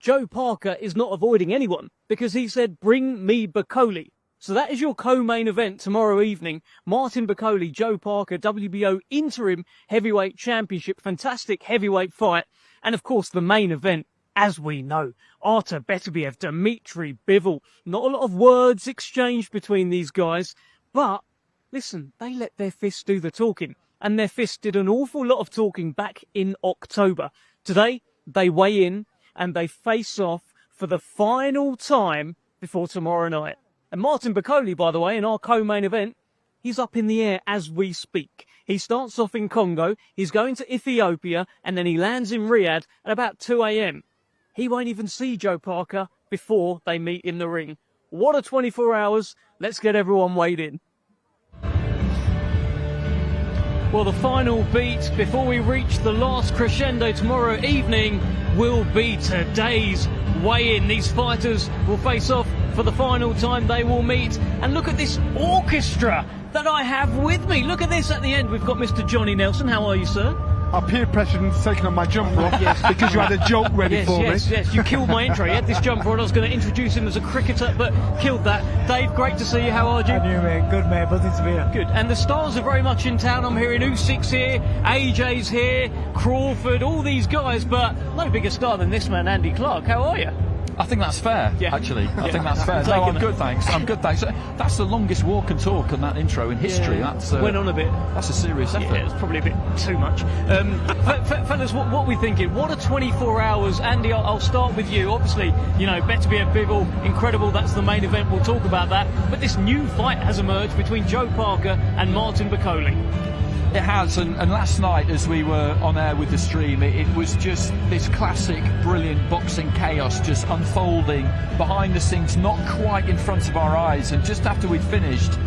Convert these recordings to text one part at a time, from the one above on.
Joe Parker is not avoiding anyone because he said, bring me Bivol. So that is your co-main event tomorrow evening. Martin Bivol, Joe Parker, WBO Interim Heavyweight Championship. Fantastic heavyweight fight. And of course, the main event, as we know, Artur Beterbiev, Dmitry Bivol. Not a lot of words exchanged between these guys. But, listen, they let their fists do the talking. And their fists did an awful lot of talking back in October. Today, they weigh in and they face off for the final time before tomorrow night. And Martin Bivol, by the way, in our co-main event, he's up in the air as we speak. He starts off in Congo, he's going to Ethiopia, and then he lands in Riyadh at about 2 a.m. He won't even see Joe Parker before they meet in the ring. What a 24 hours. Let's get everyone weighed in. Well, the final beat before we reach the last crescendo tomorrow evening will be today's weigh-in. These fighters will face off for the final time. They will meet. And look at this orchestra that I have with me. Look at this at the end. We've got Mr. Johnny Nelson. How are you, sir? I peer pressured and taken on my jumper off because you had a joke ready for me. Yes, you killed my intro. You had this jumper on. I was going to introduce him as a cricketer, but killed that. Dave, great to see you. How are you? How are you, mate? Good, mate. Buzzing to be here. Good. And the stars are very much in town. I'm hearing Usyk's here, AJ's here, Crawford, all these guys, but no bigger star than this man, Andy Clark. How are you? I think that's fair, actually. I think that's fair. No, I'm good, thanks. I'm good, thanks. That's the longest walk and talk on that intro in history. Yeah, that's went on a bit. That's a serious effort. Yeah, it's probably a bit too much. Fellas, what are we thinking? What are 24 hours? Andy, I'll start with you. Obviously, you know, Beterbiev, Bivol, incredible. That's the main event. We'll talk about that. But this new fight has emerged between Joe Parker and Martin Bivol. It has, and last night as we were on air with the stream, it was just this classic, brilliant boxing chaos just unfolding behind the scenes, not quite in front of our eyes. And just after we'd finished,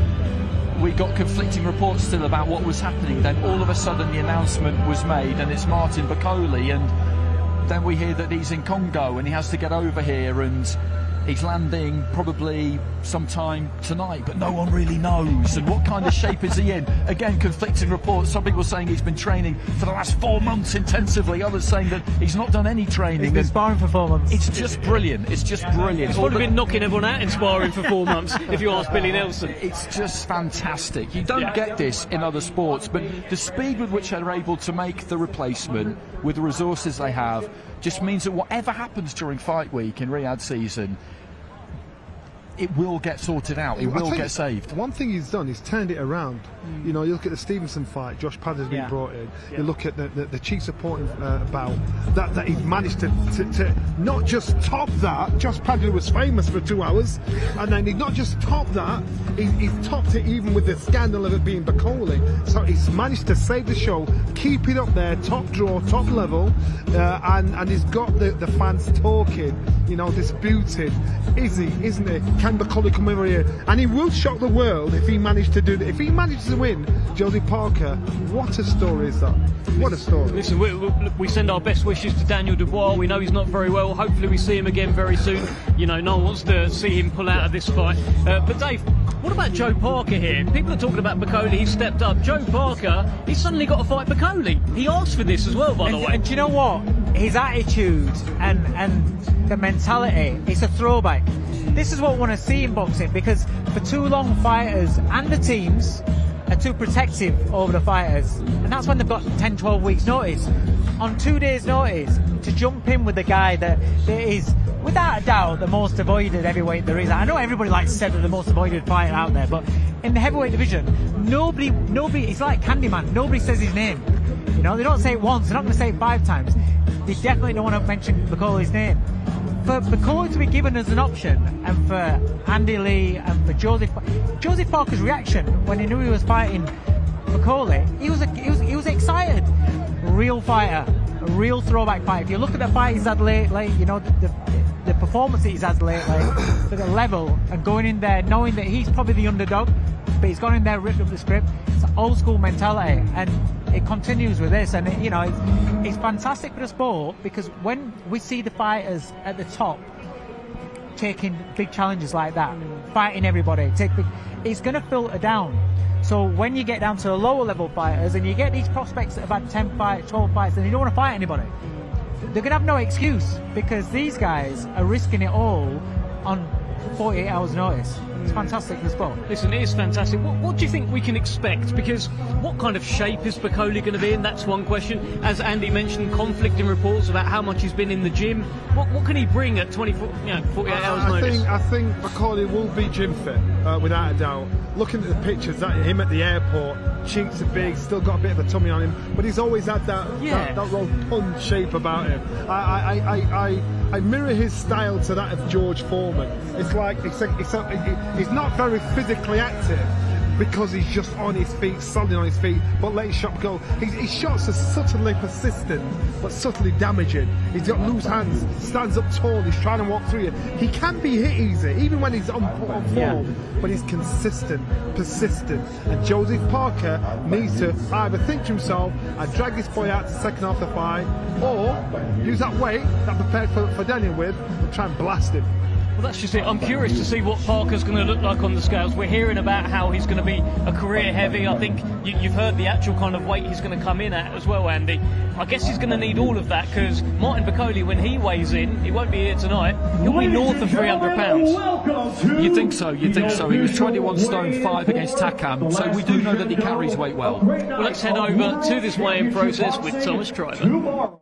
we got conflicting reports still about what was happening. Then all of a sudden the announcement was made, and it's Martin Bivol, and then we hear that he's in Congo and he has to get over here, and he's landing probably sometime tonight, but no one really knows. And what kind of shape is he in? Again, conflicting reports. Some people saying he's been training for the last 4 months intensively. Others saying that he's not done any training. He's been sparring for 4 months. It's just brilliant. It's just brilliant. He's probably been knocking everyone out in sparring for 4 months, if you ask Billy Nelson. It's just fantastic. You don't get this in other sports, but the speed with which they're able to make the replacement with the resources they have just means that whatever happens during fight week in Riyadh season, it will get sorted out. It will get saved. One thing he's done, he's turned it around. You know, you look at the Stevenson fight, Josh Padley's been brought in. You look at the chief supporting bout, that he's managed to not just top that. Josh Padley was famous for 2 hours, and then he not just topped that, he's topped it even with the scandal of it being Bivol. So he's managed to save the show, keep it up there, top draw, top level, and he's got the fans talking, you know, disputing. Is he, isn't he? Can Bivol come over here? And he will shock the world if he managed to do that. If he manages to win Josie Parker, what a story is that? What a story. Listen, we send our best wishes to Daniel Dubois. We know he's not very well. Hopefully we see him again very soon. You know, no one wants to see him pull out of this fight. But Dave, what about Joe Parker here? People are talking about Bivol. He stepped up. Joe Parker, he's suddenly got to fight Bivol. He asked for this as well, by the way. And do you know what? His attitude and the mentality, it's a throwback. This is what we want to see in boxing, because for too long fighters and the teams are too protective over the fighters, and that's when they've got 10-12 weeks notice. On 2 days notice to jump in with the guy that is without a doubt the most avoided heavyweight there is. I know everybody likes to say they're the most avoided fighter out there, but in the heavyweight division, nobody, it's like Candyman, nobody says his name. You know, they don't say it once, they're not going to say it 5 times. They definitely don't want to mention Bivol's name. For Bivol to be given as an option, and for Andy Lee and for Josie Parker's reaction when he knew he was fighting Bivol, he was excited. Real fighter, a real throwback fight. If you look at the fight he's had lately, you know, the performance that he's had lately, for the level, and going in there knowing that he's probably the underdog, but he's gone in there, ripped up the script. It's an old school mentality, and it continues with this, and you know, it's fantastic for the sport, because when we see the fighters at the top taking big challenges like that, fighting everybody, it's going to filter down. So when you get down to the lower level fighters and you get these prospects that have had 10 fights, 12 fights, and you don't want to fight anybody, they're going to have no excuse because these guys are risking it all on 48 hours notice. It's fantastic for the sport. Listen, it is fantastic. What do you think we can expect? Because what kind of shape is Bivol going to be in? That's one question. As Andy mentioned, conflicting reports about how much he's been in the gym. What can he bring at 48 hours notice? I think Bivol will be gym fit, without a doubt. Looking at the pictures, him at the airport, cheeks are big, still got a bit of a tummy on him, but he's always had that rotund shape about him. I mirror his style to that of George Foreman. It's like he's not very physically active because he's just on his feet, solid on his feet, but let his shot go. His shots are subtly persistent, but subtly damaging. He's got loose hands, stands up tall, he's trying to walk through you. He can be hit easy, even when he's on form, but he's consistent, persistent. And Joseph Parker needs to either think to himself, I drag this boy out to second half the fight, or use that weight that prepared for Daniel with and try and blast him. Well, that's just it. I'm curious to see what Parker's going to look like on the scales. We're hearing about how he's going to be a career heavy. I think you've heard the actual kind of weight he's going to come in at as well, Andy. I guess he's going to need all of that because Martin Bivol, when he weighs in, he won't be here tonight, he'll be north of 300 pounds. You'd think so, He was 21 stone 5 against Takam, so we do know that he carries weight well. Well, let's head over to this weigh-in process with Thomas Triver.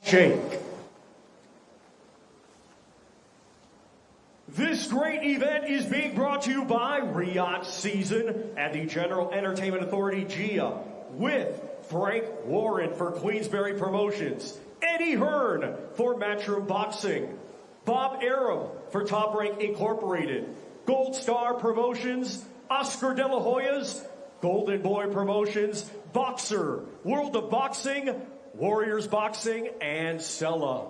Shake. This great event is being brought to you by Riyadh Season and the General Entertainment Authority, GIA, with Frank Warren for Queensberry Promotions, Eddie Hearn for Matchroom Boxing, Bob Arum for Top Rank Incorporated, Gold Star Promotions, Oscar De La Hoya's, Golden Boy Promotions, Boxer, World of Boxing, Warriors Boxing, and Sella.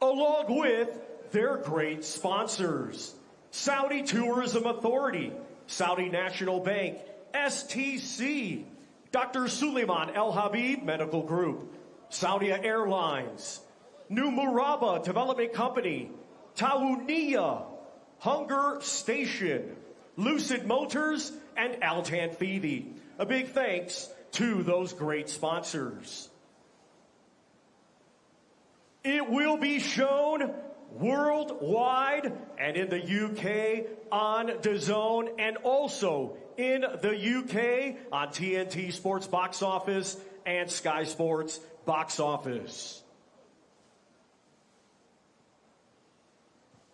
Along with their great sponsors, Saudi Tourism Authority, Saudi National Bank, STC, Dr. Suleiman El Habib Medical Group, Saudia Airlines, New Muraba Development Company, Tawuniya, Hunger Station, Lucid Motors, and Altan Feedy. A big thanks to those great sponsors. It will be shown worldwide and in the UK on DAZN and also in the UK on TNT Sports Box Office and Sky Sports Box Office.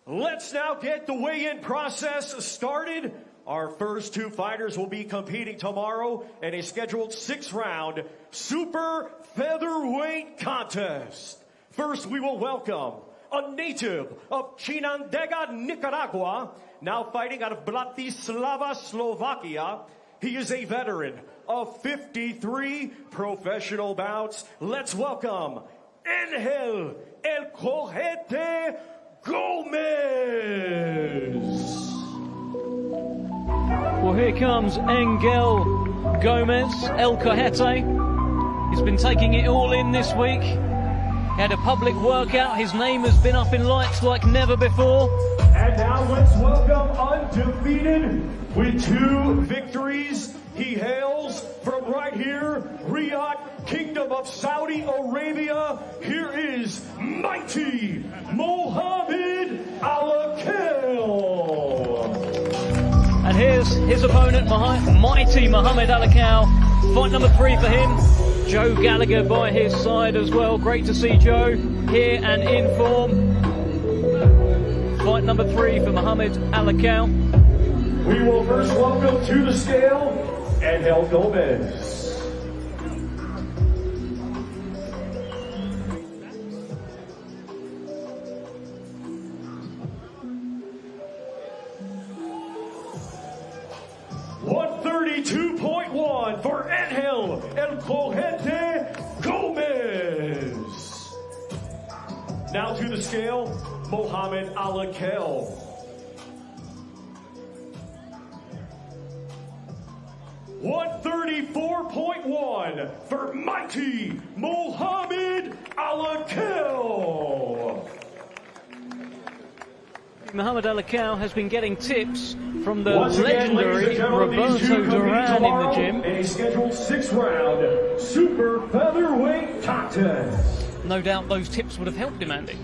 Let's now get the weigh-in process started. Our first two fighters will be competing tomorrow in a scheduled 6-round super featherweight contest. First, we will welcome a native of Chinandega, Nicaragua, now fighting out of Bratislava, Slovakia. He is a veteran of 53 professional bouts. Let's welcome Angel El Cojete Gomez. Well, here comes Angel Gomez, El Cojete. He's been taking it all in this week. He had a public workout. His name has been up in lights like never before. And now let's welcome undefeated with 2 victories. He hails from right here, Riyadh, Kingdom of Saudi Arabia. Here is mighty Mohammed Alak. And here's his opponent, mighty Mohammed Alak. Fight number 3 for him. Joe Gallagher by his side as well. Great to see Joe here and in form. Fight number 3 for Mohammed Alak. We will first welcome to the scale Angel Gomez. For Angel El Cojete Gomez. to the scale, Mohamed Alak. 134.1 for mighty Mohamed Alak. Mohamed Alak has been getting tips from the legendary Roberto Duran in the gym. A scheduled 6-round super featherweight contest. No doubt those tips would have helped him, Andy.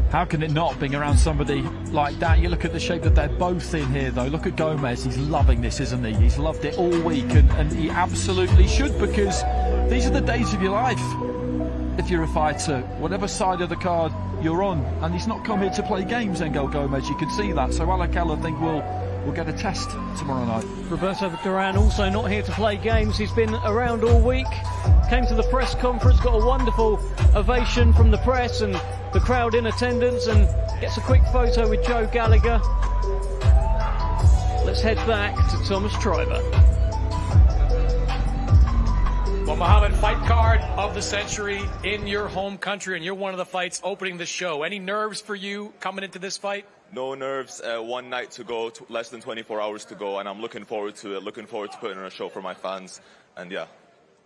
How can it not, being around somebody like that? You look at the shape that they're both in here, though. Look at Gomez. He's loving this, isn't he? He's loved it all week, and he absolutely should, because these are the days of your life. If you're a fighter, whatever side of the card you're on, and he's not come here to play games, Engel Gomez. You can see that. So Alak, I think, will get a test tomorrow night. Roberto Duran also not here to play games. He's been around all week. Came to the press conference, got a wonderful ovation from the press and the crowd in attendance, and gets a quick photo with Joe Gallagher. Let's head back to Thomas Triber. Well, Mohamed, fight card of the century in your home country, and you're one of the fights opening the show. Any nerves for you coming into this fight? No nerves. One night to go, less than 24 hours to go, and I'm looking forward to it. Looking forward to putting on a show for my fans, and yeah.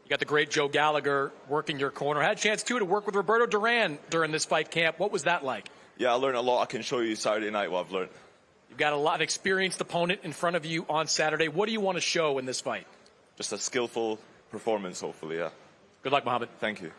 You got the great Joe Gallagher working your corner. Had a chance, too, to work with Roberto Duran during this fight camp. What was that like? Yeah, I learned a lot. I can show you Saturday night what I've learned. You've got a lot of experienced opponent in front of you on Saturday. What do you want to show in this fight? Just a skillful performance, hopefully, yeah. Good luck, Mohamed. Thank you.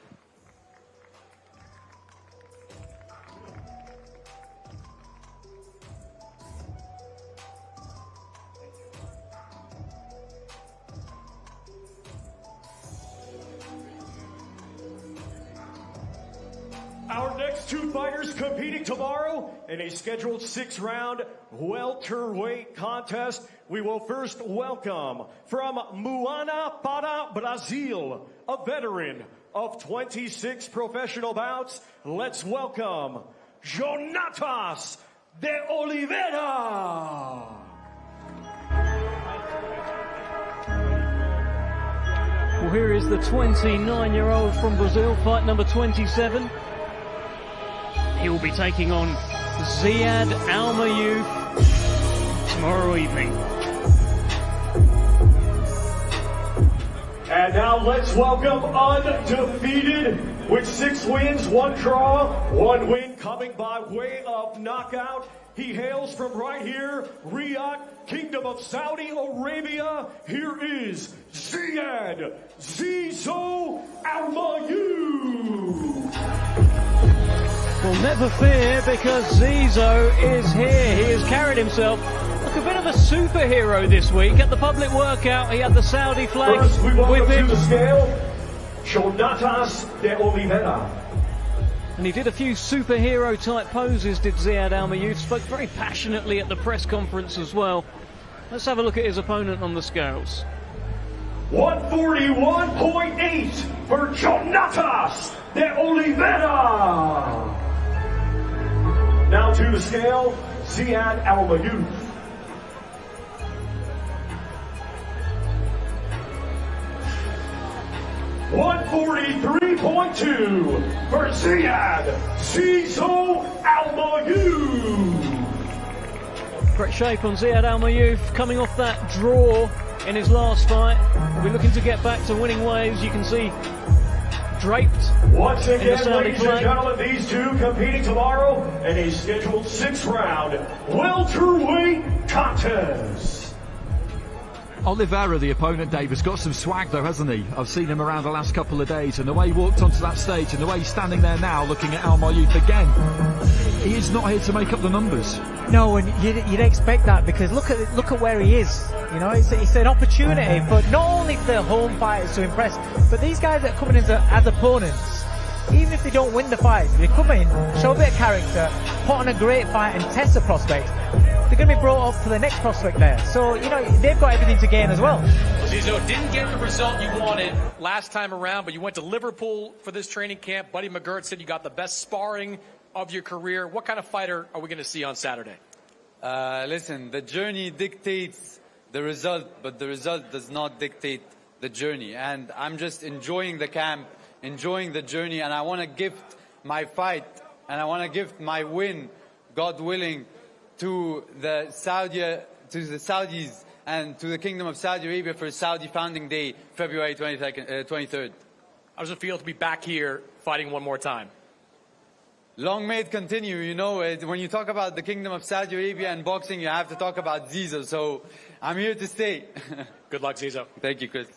Our next two fighters competing tomorrow in a scheduled 6-round welterweight contest. We will first welcome from Moana para Brazil, a veteran of 26 professional bouts. Let's welcome Jonatas de Oliveira. Well, here is the 29-year-old from Brazil, fight number 27. He will be taking on Ziad Almayouf tomorrow evening. And now let's welcome undefeated with 6 wins, 1 draw, 1 win coming by way of knockout. He hails from right here, Riyadh, Kingdom of Saudi Arabia. Here is Ziad Zizo Almayouf. Well, never fear, because Zizo is here. He has carried himself like a bit of a superhero this week. At the public workout, he had the Saudi flag First, we welcome with him. to the scale, Jonatas de Oliveira. And he did a few superhero-type poses, did Ziad Almayouf. Spoke very passionately at the press conference as well. Let's have a look at his opponent on the scales. 141.8 for Jonatas de Oliveira. Now to the scale, Ziad Almayouf. $143.2 for Ziad Zizo Almayouf. Great shape on Ziad Almayouf, coming off that draw in his last fight. We'll be looking to get back to winning ways. You can see draped Once in the again, Saudi ladies and flag. gentlemen, these two competing tomorrow in a scheduled 6-round welterweight contest. Oliveira, the opponent, Dave, has got some swag though, hasn't he? I've seen him around the last couple of days, and the way he walked onto that stage and the way he's standing there now looking at Almayouf again, he is not here to make up the numbers. No, and you'd expect that, because look at where he is. You know, it's an opportunity for not only for the home fighters to impress, but these guys that are coming in as opponents, even if they don't win the fight, they come in, show a bit of character, put on a great fight and test the prospect. They're going to be brought up to the next prospect there. So, you know, they've got everything to gain as well. Zizo, didn't get the result you wanted last time around, but you went to Liverpool for this training camp. Buddy McGirt said you got the best sparring of your career. What kind of fighter are we going to see on Saturday? Listen, the journey dictates the result, but the result does not dictate the journey. And I'm just enjoying the camp, enjoying the journey, and I want to gift my fight and I want to give my win, God willing, to the Saudis and to the Kingdom of Saudi Arabia for Saudi Founding Day, February 23rd. How does it feel to be back here fighting one more time? Long may it continue. You know, when you talk about the Kingdom of Saudi Arabia and boxing, you have to talk about Zizo. So I'm here to stay. Good luck, Zizo. Thank you, Chris.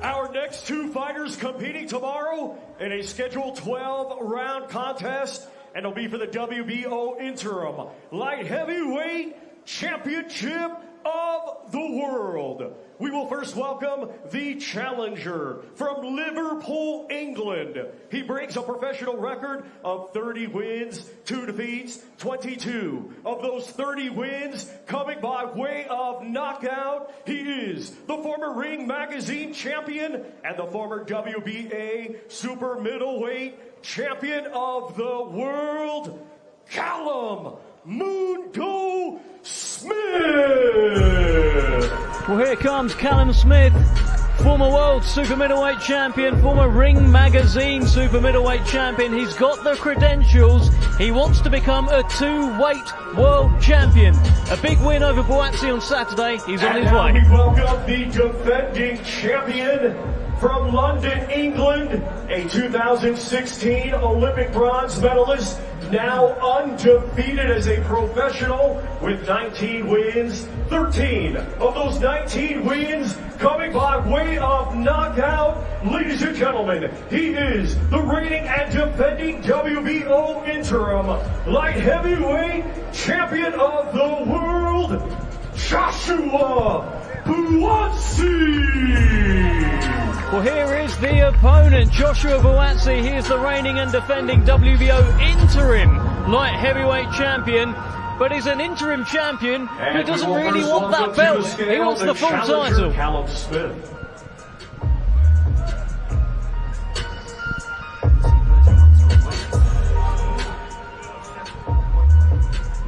Our next two fighters competing tomorrow in a scheduled 12-round contest, and it'll be for the WBO Interim Light Heavyweight Championship of the World. We will first welcome the challenger from Liverpool, England. He brings a professional record of 30 wins, 2 defeats, 22 of those 30 wins coming by way of knockout. He is the former Ring Magazine champion and the former WBA super middleweight champion of the world, Callum Mundo Smith. Well, here comes Callum Smith, former world super middleweight champion, former Ring Magazine super middleweight champion. He's got the credentials. He wants to become a 2-weight world champion. A big win over Buatsi on Saturday. He's on his way. We welcome the defending champion from London, England, a 2016 Olympic bronze medalist, now undefeated as a professional with 19 wins, 13 of those 19 wins coming by way of knockout. Ladies and gentlemen, he is the reigning and defending WBO Interim Light Heavyweight Champion of the World, Joshua Buatsi. Well, here is the opponent, Joshua Buatsi. He is the reigning and defending WBO Interim Light Heavyweight Champion. But he's an interim champion who doesn't really want that belt. He wants the full title. Callum Smith.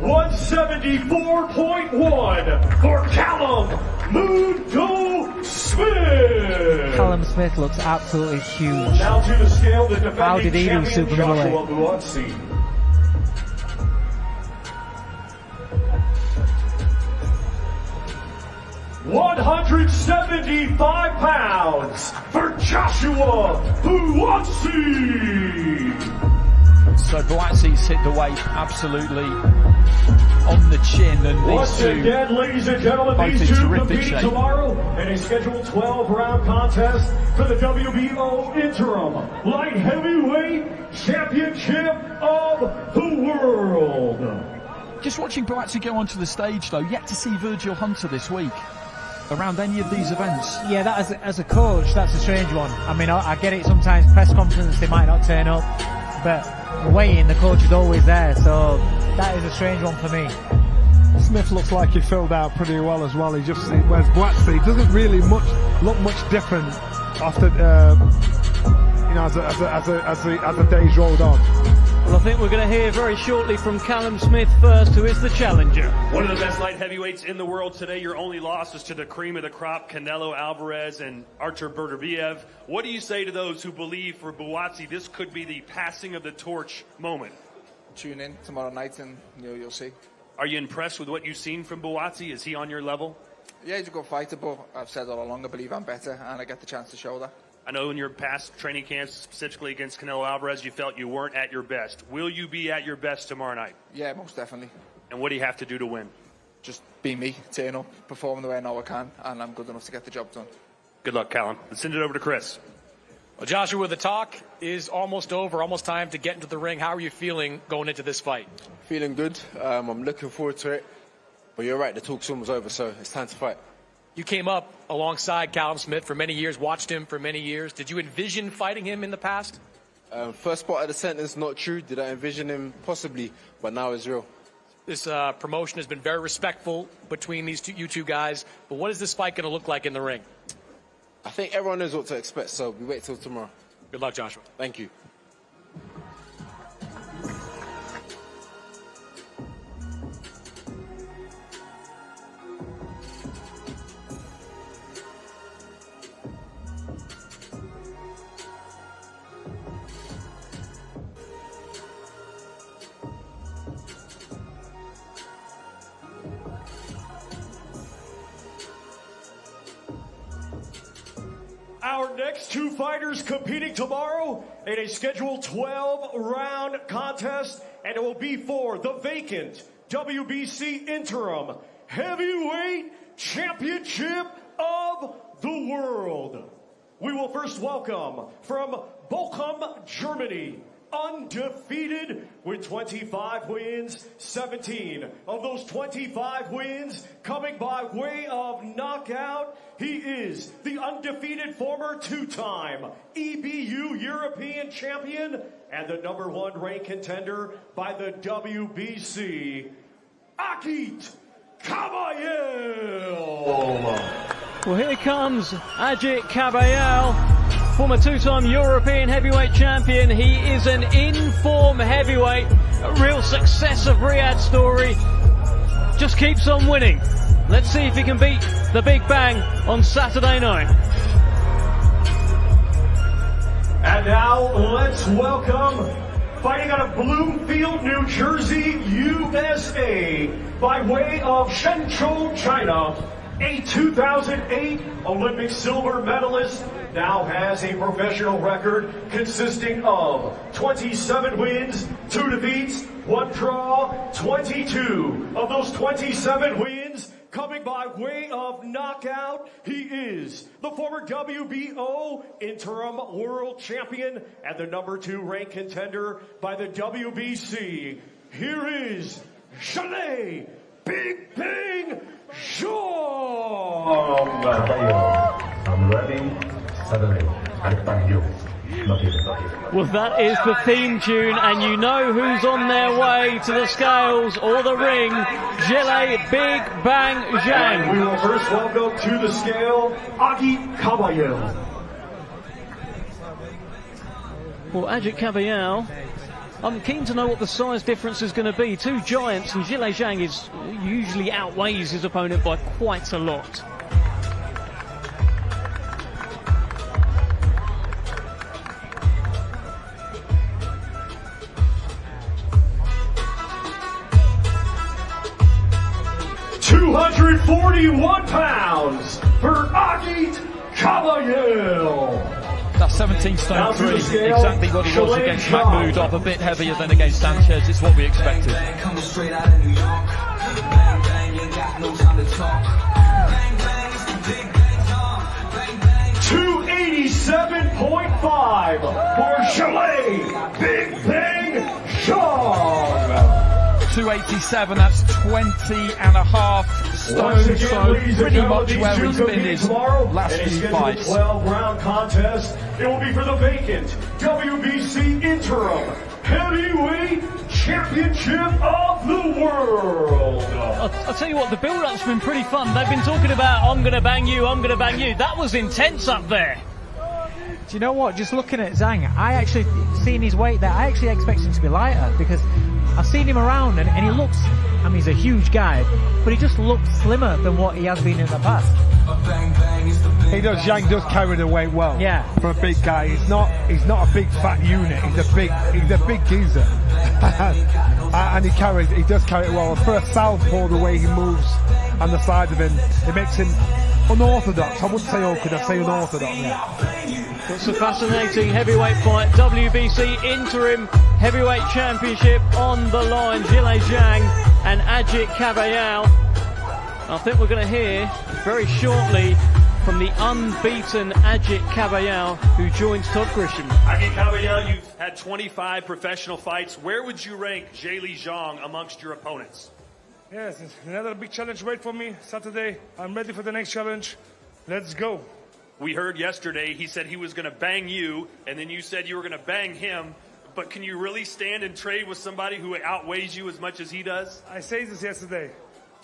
$174.1 for Callum Mundo Smith. Callum Smith looks absolutely huge. Now to the scale, the defending How did he do champion, super Joshua middleweight? Buatsi. 175 pounds for Joshua Buatsi. So Buatsi's hit the weight absolutely on the chin, and these Once two again, ladies and gentlemen, both these in two terrific competing shape. tomorrow in a scheduled 12-round contest for the WBO Interim Light Heavyweight Championship of the World. Just watching Buatsi go onto the stage, though, yet to see Virgil Hunter this week around any of these events. Yeah, that as a coach, that's a strange one. I mean, I get it sometimes, press conference, they might not turn up, but weighing, the coach is always there, so that is a strange one for me. Smith looks like he filled out pretty well as well. Whereas Buatsi doesn't really look much different after, as the days rolled on. Well, I think we're going to hear very shortly from Callum Smith first, who is the challenger. One of the best light heavyweights in the world today. Your only loss is to the cream of the crop, Canelo Alvarez and Artur Beterbiev. What do you say to those who believe for Buatsi this could be the passing of the torch moment? Tune in tomorrow night and you'll see. Are you impressed with what you've seen from Buatsi? Is he on your level? Yeah, he's a good fighter, but I've said all along I believe I'm better and I get the chance to show that. I know in your past training camps, specifically against Canelo Alvarez, you felt you weren't at your best. Will you be at your best tomorrow night? Yeah, most definitely. And what do you have to do to win? Just be me, turn up, perform the way I know I can, and I'm good enough to get the job done. Good luck, Callum. Let's send it over to Chris. Well, Joshua, the talk is almost over, almost time to get into the ring. How are you feeling going into this fight? Feeling good. I'm looking forward to it. But you're right, the talk's almost over, so it's time to fight. You came up alongside Callum Smith for many years, watched him for many years. Did you envision fighting him in the past? First part of the sentence, not true. Did I envision him? Possibly, but now it's real. This promotion has been very respectful between you two guys. But what is this fight going to look like in the ring? I think everyone knows what to expect, so we wait till tomorrow. Good luck, Joshua. Thank you. Our next two fighters competing tomorrow in a scheduled 12-round contest, and it will be for the vacant WBC Interim Heavyweight Championship of the World. We will first welcome from Bochum, Germany, undefeated with 25 wins, 17 of those 25 wins coming by way of knockout. He is the undefeated former two-time EBU European champion and the #1 ranked contender by the WBC, Agit Kabayel. Well, here comes Agit Kabayel, former two-time European heavyweight champion. He is an in-form heavyweight, a real success of Riyadh's story. Just keeps on winning. Let's see if he can beat the Big Bang on Saturday night. And now let's welcome, fighting out of Bloomfield, New Jersey, USA, by way of Shenzhou, China, a 2008 Olympic silver medalist, now has a professional record consisting of 27 wins, 2 defeats, 1 draw, 22 of those 27 wins coming by way of knockout. He is the former WBO interim world champion and the #2 ranked contender by the WBC. Here is Zhang Big Bang Zhang. I'm ready. Saturday. I thank you. Well, that is the theme tune, and you know who's on their way to the scales or the ring. Zhang Big Bang Zhang. And we will first welcome to the scale, Agit Kabayel. Well, Agit Kabayel, I'm keen to know what the size difference is going to be. Two giants, and Zhang usually outweighs his opponent by quite a lot. £241 for Agit Kabayel. That's 17 stone 3, exactly what he was against Mahmoudov, a bit heavier than against Sanchez. It's what we expected. 287.5 for Zhang Big Bang Zhang. 287, that's 20.5 stone, so pretty much where he's been his last few fights. 12-round contest. It will be for the vacant WBC Interim Heavyweight Championship of the World. I'll tell you what, the build-up's been pretty fun. They've been talking about, I'm going to bang you, I'm going to bang you. That was intense up there. Do you know what? Just looking at Zhang, I actually, seeing his weight there, I actually expect him to be lighter because I've seen him around and he looks, I mean, he's a huge guy, but he just looks slimmer than what he has been in the past. Zhang does carry the weight well. Yeah. For a big guy, he's not a big fat unit. He's a big geezer, and he does carry it well. For a southpaw, the way he moves on the side of him, it makes him unorthodox. I wouldn't say awkward, I'd say unorthodox. It's a fascinating heavyweight fight. WBC Interim Heavyweight Championship on the line. Zhang and Agit Kabayel. I think we're going to hear very shortly from the unbeaten Agit Kabayel, who joins Todd Grisham. Agit Kabayel, you've had 25 professional fights. Where would you rank Zhang amongst your opponents? Yes, another big challenge wait for me Saturday. I'm ready for the next challenge. Let's go. We heard yesterday he said he was going to bang you, and then you said you were going to bang him. But can you really stand and trade with somebody who outweighs you as much as he does? I said this yesterday.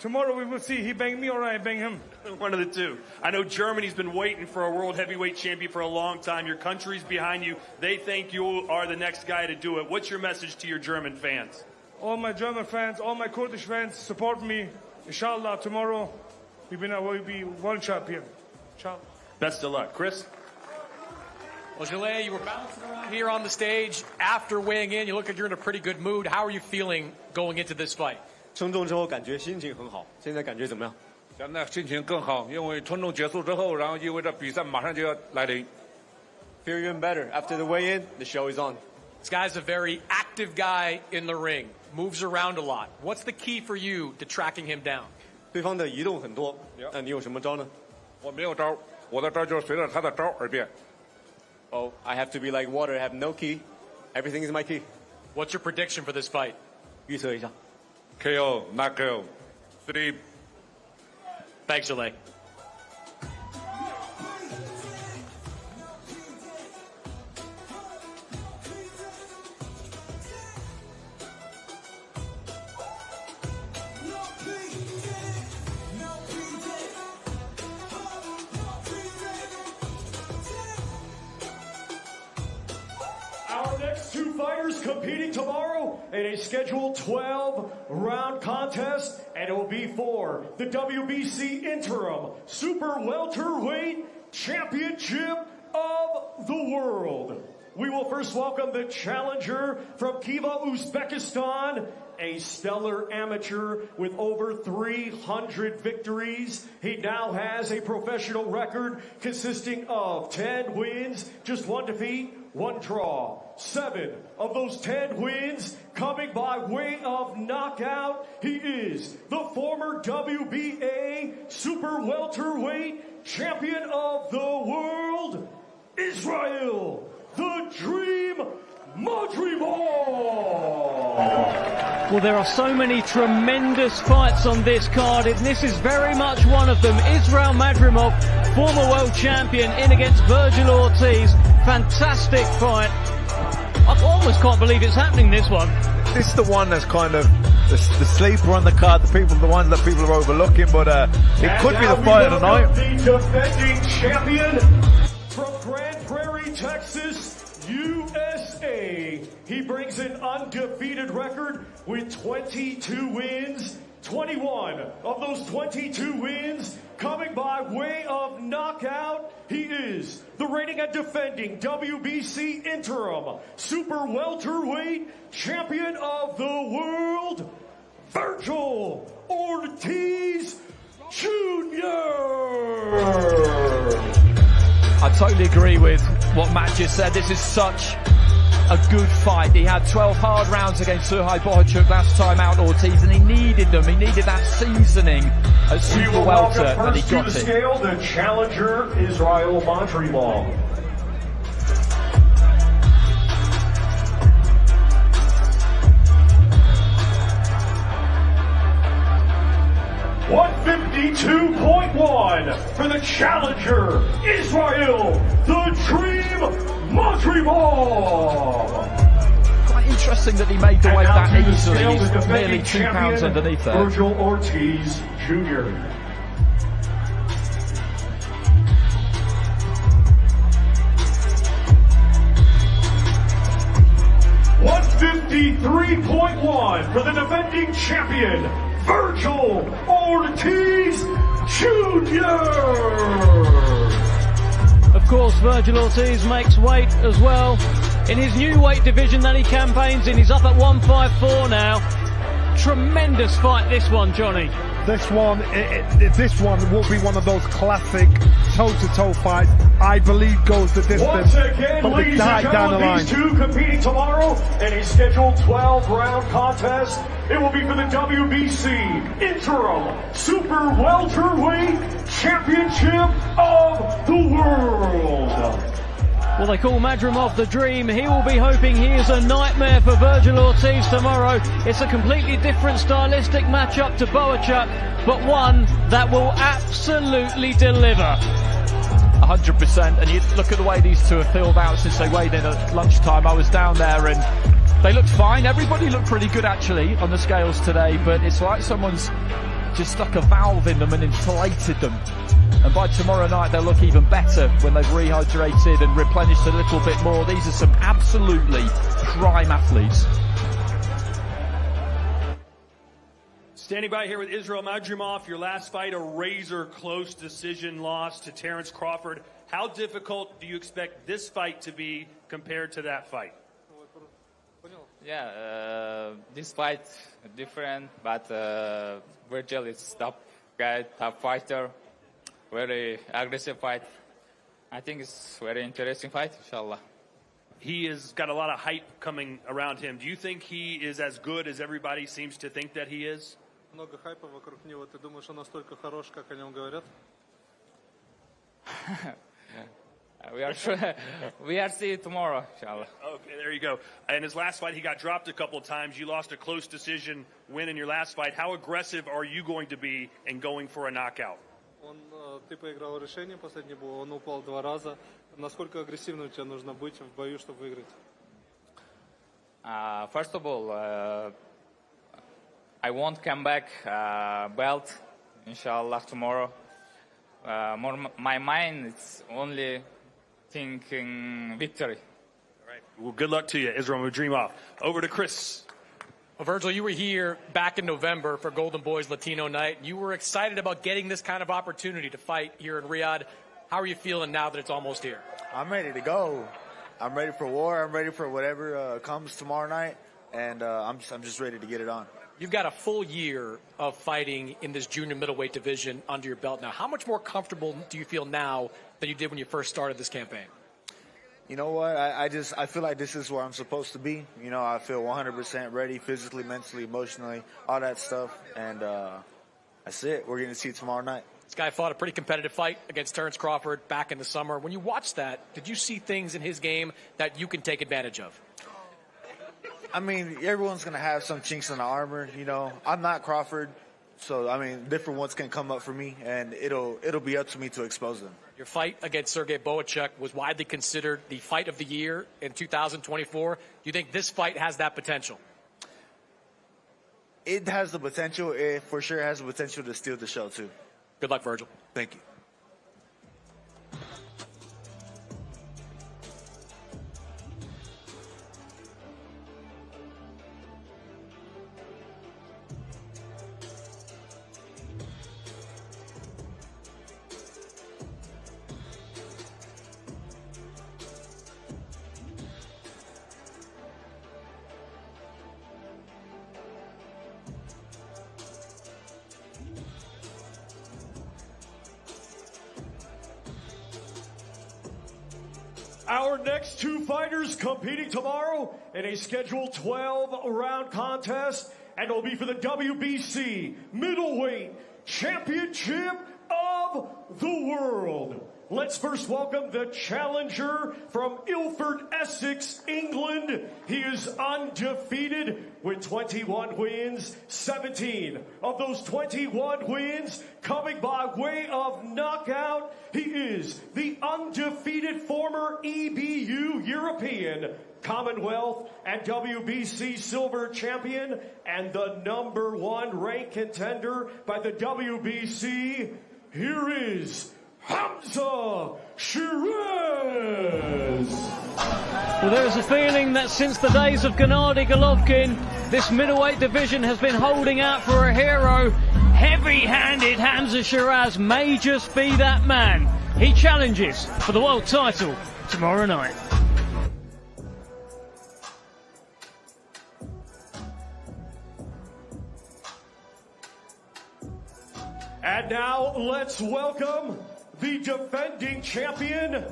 tomorrow we will see he bang me or I bang him. One of the two. I know Germany's been waiting for a world heavyweight champion for a long time. Your country's behind you. They think you are the next guy to do it. What's your message to your German fans? All my German fans, all my Kurdish fans, support me. Inshallah, tomorrow we'll be world champion. Inshallah. Best of luck. Chris? Well, Gillet, you were bouncing around here on the stage after weighing in. You look like you're in a pretty good mood. How are you feeling going into this fight? 称重之后感觉心情很好，现在感觉怎么样？现在心情更好，因为称重结束之后，然后意味着比赛马上就要来临。Feel even better after the weigh-in. The show is on. This guy's a very active guy in the ring, moves around a lot. What's the key for you to tracking him down? 对方的移动很多，那你有什么招呢？我没有招，我的招就是随着他的招而变。Oh, I have to be like water. I have no key. Everything is my key. What's your prediction for this fight? 预测一下。KO, knockout, 3. Thanks, Alak. Our next two fighters competing tomorrow in a scheduled 12-round contest, and it will be for the WBC Interim Super Welterweight Championship of the World. We will first welcome the challenger from Khiva, Uzbekistan, a stellar amateur with over 300 victories. He now has a professional record consisting of 10 wins, just 1 defeat, 1 draw. 7 of those 10 wins coming by way of knockout. He is the former WBA Super Welterweight Champion of the World, Israel, the Dream Madrimov. Well, there are so many tremendous fights on this card, and this is very much one of them. Israel Madrimov, former world champion, in against Virgil Ortiz. Fantastic fight. I almost can't believe it's happening, this one. This is the one that's kind of the sleeper on the card, the ones that people are overlooking, but it could be the fight of the night. The defending champion from Grand Prairie, Texas, USA. He brings an undefeated record with 22 wins. 21 of those 22 wins coming by way of knockout. He is the reigning and defending WBC Interim Super Welterweight Champion of the World, Virgil Ortiz Jr. I totally agree with what Matt just said. This is such a good fight. He had 12 hard rounds against Serhii Bohachuk last time out, Ortiz, and he needed them. He needed that seasoning at super welter, and he got it. it. Scale, the challenger, Israel Madrimov. $152.1 for the challenger, Israel, the Dream Madrimov. Quite interesting that he made the weight that easily. He's nearly 2 pounds underneath there. Virgil Ortiz Jr. $153.1 for the defending champion, Virgil Ortiz Jr. Of course, Virgil Ortiz makes weight as well in his new weight division that he campaigns in. He's up at 154 now. Tremendous fight, this one, Johnny. This one will be one of those classic toe-to-toe fights. I believe goes the distance. Once again, ladies and gentlemen, these two competing tomorrow in a scheduled 12-round contest. It will be for the WBC Interim Super Welterweight Championship of the World. Well, they call Madrimov the Dream. He will be hoping he is a nightmare for Virgil Ortiz tomorrow. It's a completely different stylistic matchup to Bohachuk, but one that will absolutely deliver. 100%, and you look at the way these two have filled out since they weighed in at lunchtime. I was down there and they looked fine. Everybody looked pretty good actually on the scales today, but it's like someone's just stuck a valve in them and inflated them. And by tomorrow night, they'll look even better when they've rehydrated and replenished a little bit more. These are some absolutely prime athletes. Standing by here with Israel Madrimov, your last fight, a razor-close decision loss to Terence Crawford. How difficult do you expect this fight to be compared to that fight? Yeah, this fight different, but Virgil is top guy, top fighter, very aggressive fight. I think it's very interesting fight, inshallah. He has got a lot of hype coming around him. Do you think he is as good as everybody seems to think that he is? Много хайпа вокруг него. Ты думаешь, он настолько хорош, как о нем говорят? We are sure. We are see tomorrow, inshallah. Okay, there you go. In his last fight, he got dropped a couple of times. You lost a close decision win in your last fight. How aggressive are you going to be in going for a knockout? Ты проиграл решение последний бой. Он упал 2 раза. Насколько агрессивным тебе нужно быть в бою, чтобы выиграть? First of all, I won't come back belt, inshallah, tomorrow. My mind is only thinking victory. All right. Well, good luck to you, Israel Madrimov. Over to Chris. Well, Virgil, you were here back in November for Golden Boys Latino Night. You were excited about getting this kind of opportunity to fight here in Riyadh. How are you feeling now that it's almost here? I'm ready to go. I'm ready for war. I'm ready for whatever comes tomorrow night, and I'm just ready to get it on. You've got a full year of fighting in this junior middleweight division under your belt now. How much more comfortable do you feel now than you did when you first started this campaign? You know what? I feel like this is where I'm supposed to be. You know, I feel 100% ready physically, mentally, emotionally, all that stuff. And that's it. We're going to see it tomorrow night. This guy fought a pretty competitive fight against Terence Crawford back in the summer. When you watched that, did you see things in his game that you can take advantage of? I mean, everyone's going to have some chinks in the armor, you know. I'm not Crawford, so, I mean, different ones can come up for me, and it'll be up to me to expose them. Your fight against Sergey Boachuk was widely considered the fight of the year in 2024. Do you think this fight has that potential? It has the potential. It for sure has the potential to steal the show, too. Good luck, Virgil. Thank you. Our next two fighters competing tomorrow in a scheduled 12-round contest, and it'll be for the WBC Middleweight Championship of the World. Let's first welcome the challenger from Ilford, Essex, England. He is undefeated with 21 wins, 17 of those 21 wins coming by way of knockout. He is the undefeated former EBU European, Commonwealth, and WBC silver champion, and the #1 ranked contender by the WBC. Here is Hamza Sheeraz. Well, there is a feeling that since the days of Gennady Golovkin, this middleweight division has been holding out for a hero. Heavy-handed Hamza Sheeraz may just be that man. He challenges for the world title tomorrow night. And now let's welcome the defending champion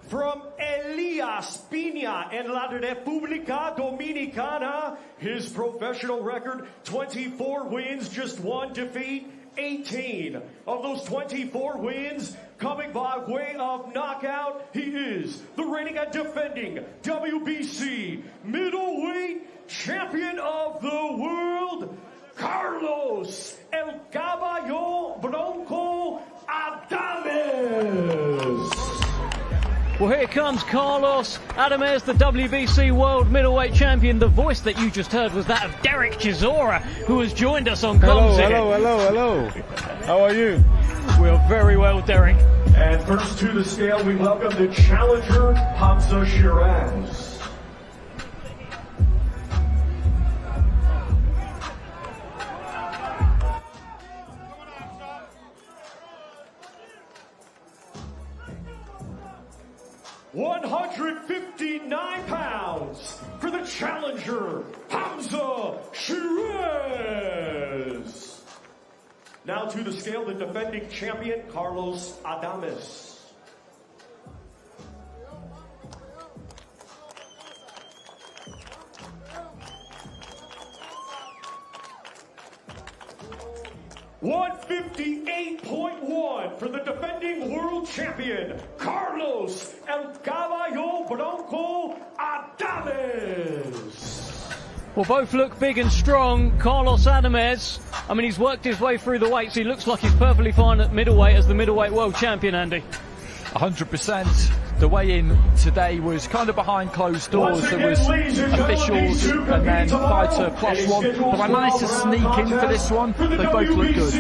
from Elías Piña en la República Dominicana. His professional record, 24 wins, just 1 defeat, 18 of those 24 wins coming by way of knockout. He is the reigning and defending WBC middleweight champion of the world, Carlos El Caballo Bronco Adames. Well, here comes Carlos Adames, the WBC World Middleweight Champion. The voice that you just heard was that of Derek Chisora, who has joined us on comms here. Hello. How are you? We're very well, Derek. And first to the scale, we welcome the challenger, Hamza Sheeraz. £159 for the challenger, Hamza Sheeraz. Now to the scale, the defending champion, Carlos Adames. $158.1 for the defending world champion, Carlos El Caballo Bronco Adames. Well, both look big and strong. Carlos Adames, I mean, he's worked his way through the weights. He looks like he's perfectly fine at middleweight as the middleweight world champion, Andy. 100%. The weigh-in today was kind of behind closed doors. There was officials and then fighter plus one. But I managed to sneak in for this one. They both look good.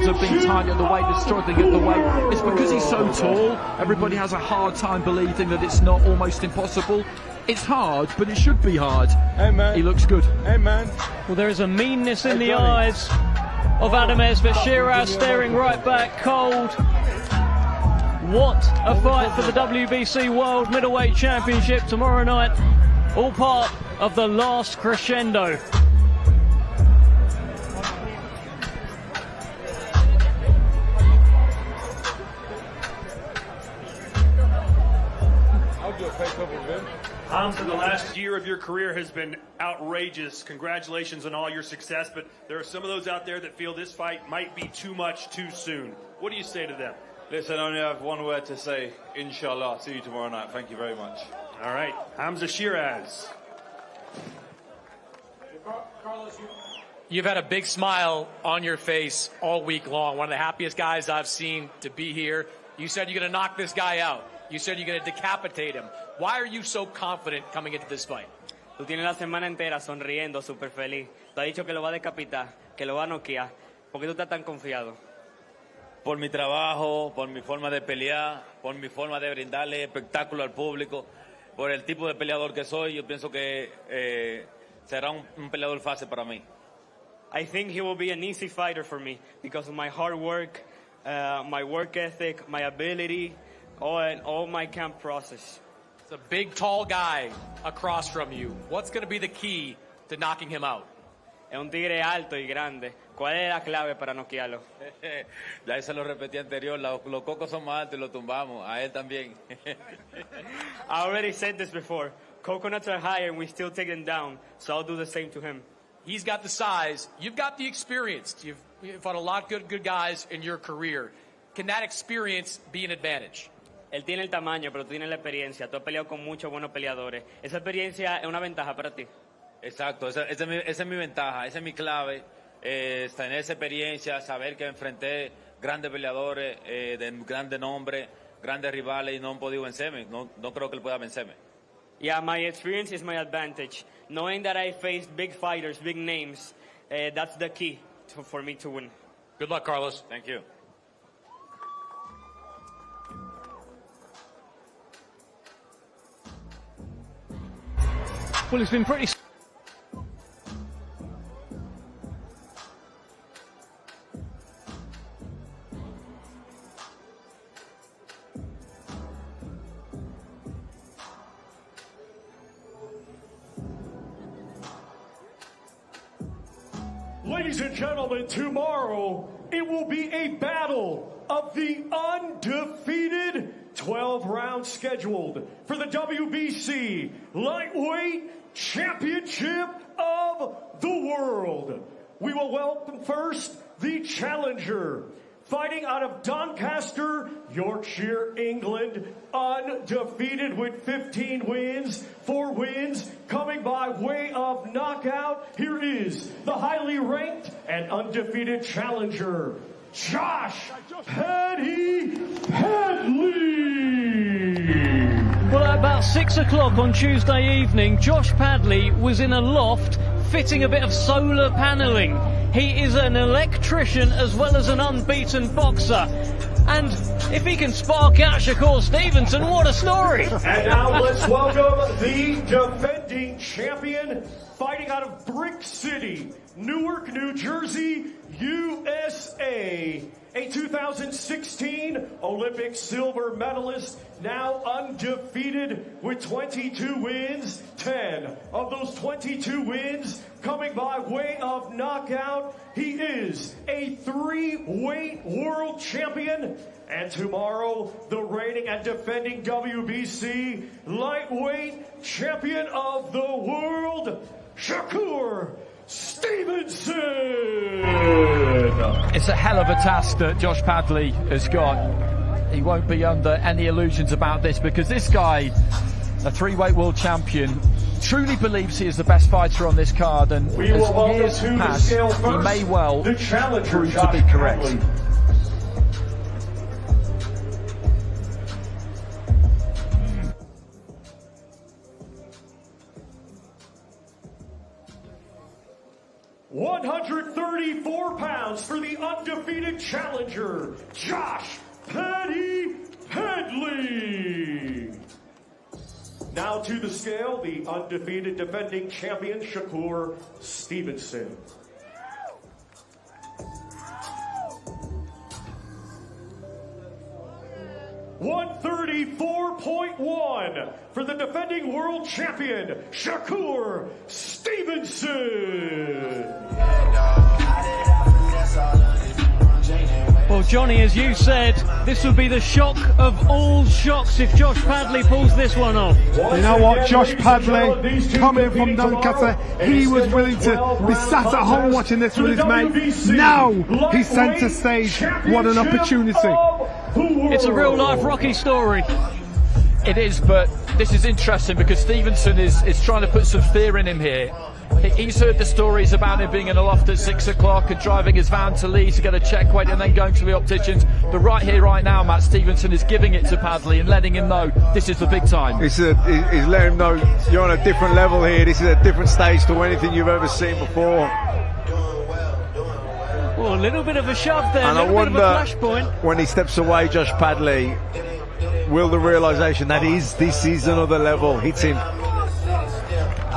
Have been tiny at the weight, they're struggling at the weight. It's because he's so tall. Everybody has a hard time believing that it's not almost impossible. It's hard, but it should be hard. Hey, man. He looks good. Hey, man. Well, there is a meanness in the eyes of Adames, but Sheeraz staring right back, cold. What a fight for the WBC World Middleweight Championship tomorrow night. All part of the last crescendo. Hamza, the last year of your career has been outrageous. Congratulations on all your success, but there are some of those out there that feel this fight might be too much too soon. What do you say to them? Listen, I only have one word to say, inshallah. See you tomorrow night. Thank you very much. All right, Hamza Sheeraz. You've had a big smile on your face all week long. One of the happiest guys I've seen to be here. You said you're going to knock this guy out. You said you're going to decapitate him. Why are you so confident coming into this fight? Tú tienes la semana entera sonriendo, súper feliz. Tú has dicho que lo va a decapitar, que lo va a noquear. ¿Por qué tú estás tan confiado? Por mi trabajo, por mi forma de pelear, por mi forma de brindarle espectáculo al público, por el tipo de peleador que soy. Yo pienso que será un peleador fácil para mí. I think he will be an easy fighter for me because of my hard work, my work ethic, my ability, all my camp process. It's a big, tall guy across from you. What's going to be the key to knocking him out? Es un tigre alto y grande. ¿Cuál es la clave para noquearlo? Ya se lo repetí anterior, los cocos son más altos y lo tumbamos. A él también. I already said this before. Coconuts are higher and we still take them down, so I'll do the same to him. He's got the size. You've got the experience. You've fought a lot of good guys in your career. Can that experience be an advantage? Él tiene el tamaño, pero tú tienes la experiencia. Tú has peleado con muchos buenos peleadores. Esa experiencia es una ventaja para ti. Exacto, esa es mi ventaja, esa es mi clave. Tener esa experiencia, saber que enfrenté grandes peleadores, de grande nombre, grandes rivales y no han podido vencerme. No creo que él pueda vencerme. Yeah, my experience is my advantage. Knowing that I faced big fighters, big names, that's the key for me to win. Good luck, Carlos. Thank you. Well, it's been pretty... Ladies and gentlemen, tomorrow it will be a battle of the undefeated 12 rounds scheduled for the WBC Lightweight Championship of the World. We will welcome first the challenger, fighting out of Doncaster, Yorkshire, England, undefeated with 15 wins, 4 wins, coming by way of knockout. Here is the highly ranked and undefeated challenger, Josh Padley. Well, at about 6 o'clock on Tuesday evening, Josh Padley was in a loft fitting a bit of solar paneling. He is an electrician as well as an unbeaten boxer. And if he can spark out Shakur Stevenson, what a story! And now let's welcome the defending champion, fighting out of Brick City, Newark, New Jersey, USA. A 2016 Olympic silver medalist, now undefeated with 22 wins. 10 of those 22 wins coming by way of knockout. He is a 3-weight world champion. And tomorrow, the reigning and defending WBC lightweight champion of the world, Shakur Stevenson. It's a hell of a task that Josh Padley has got. He won't be under any illusions about this, because this guy, a 3-weight world champion, truly believes he is the best fighter on this card, and as years pass, he may well prove to be correct. 134 pounds for the undefeated challenger, Josh Padley. Now to the scale, the undefeated defending champion, Shakur Stevenson. $134.1 for the defending world champion, Shakur Stevenson. Well, Johnny, as you said, this will be the shock of all shocks if Josh Padley pulls this one off. You know what, Josh Padley, coming from Doncaster, he was willing to be sat at home watching this with his mate. Now he's centre stage. What an opportunity. It's a real life Rocky story. It is, but this is interesting because Stevenson is trying to put some fear in him here. He's heard the stories about him being in a loft at 6 o'clock and driving his van to Leeds to get a check weight and then going to the opticians. But right here, right now, Matt, Stevenson is giving it to Padley and letting him know this is the big time. He's letting him know you're on a different level here. This is a different stage to anything you've ever seen before. Well, a little bit of a shove there, and a little bit of a flashpoint. When he steps away, Josh Padley, will the realisation that this is another level hit him?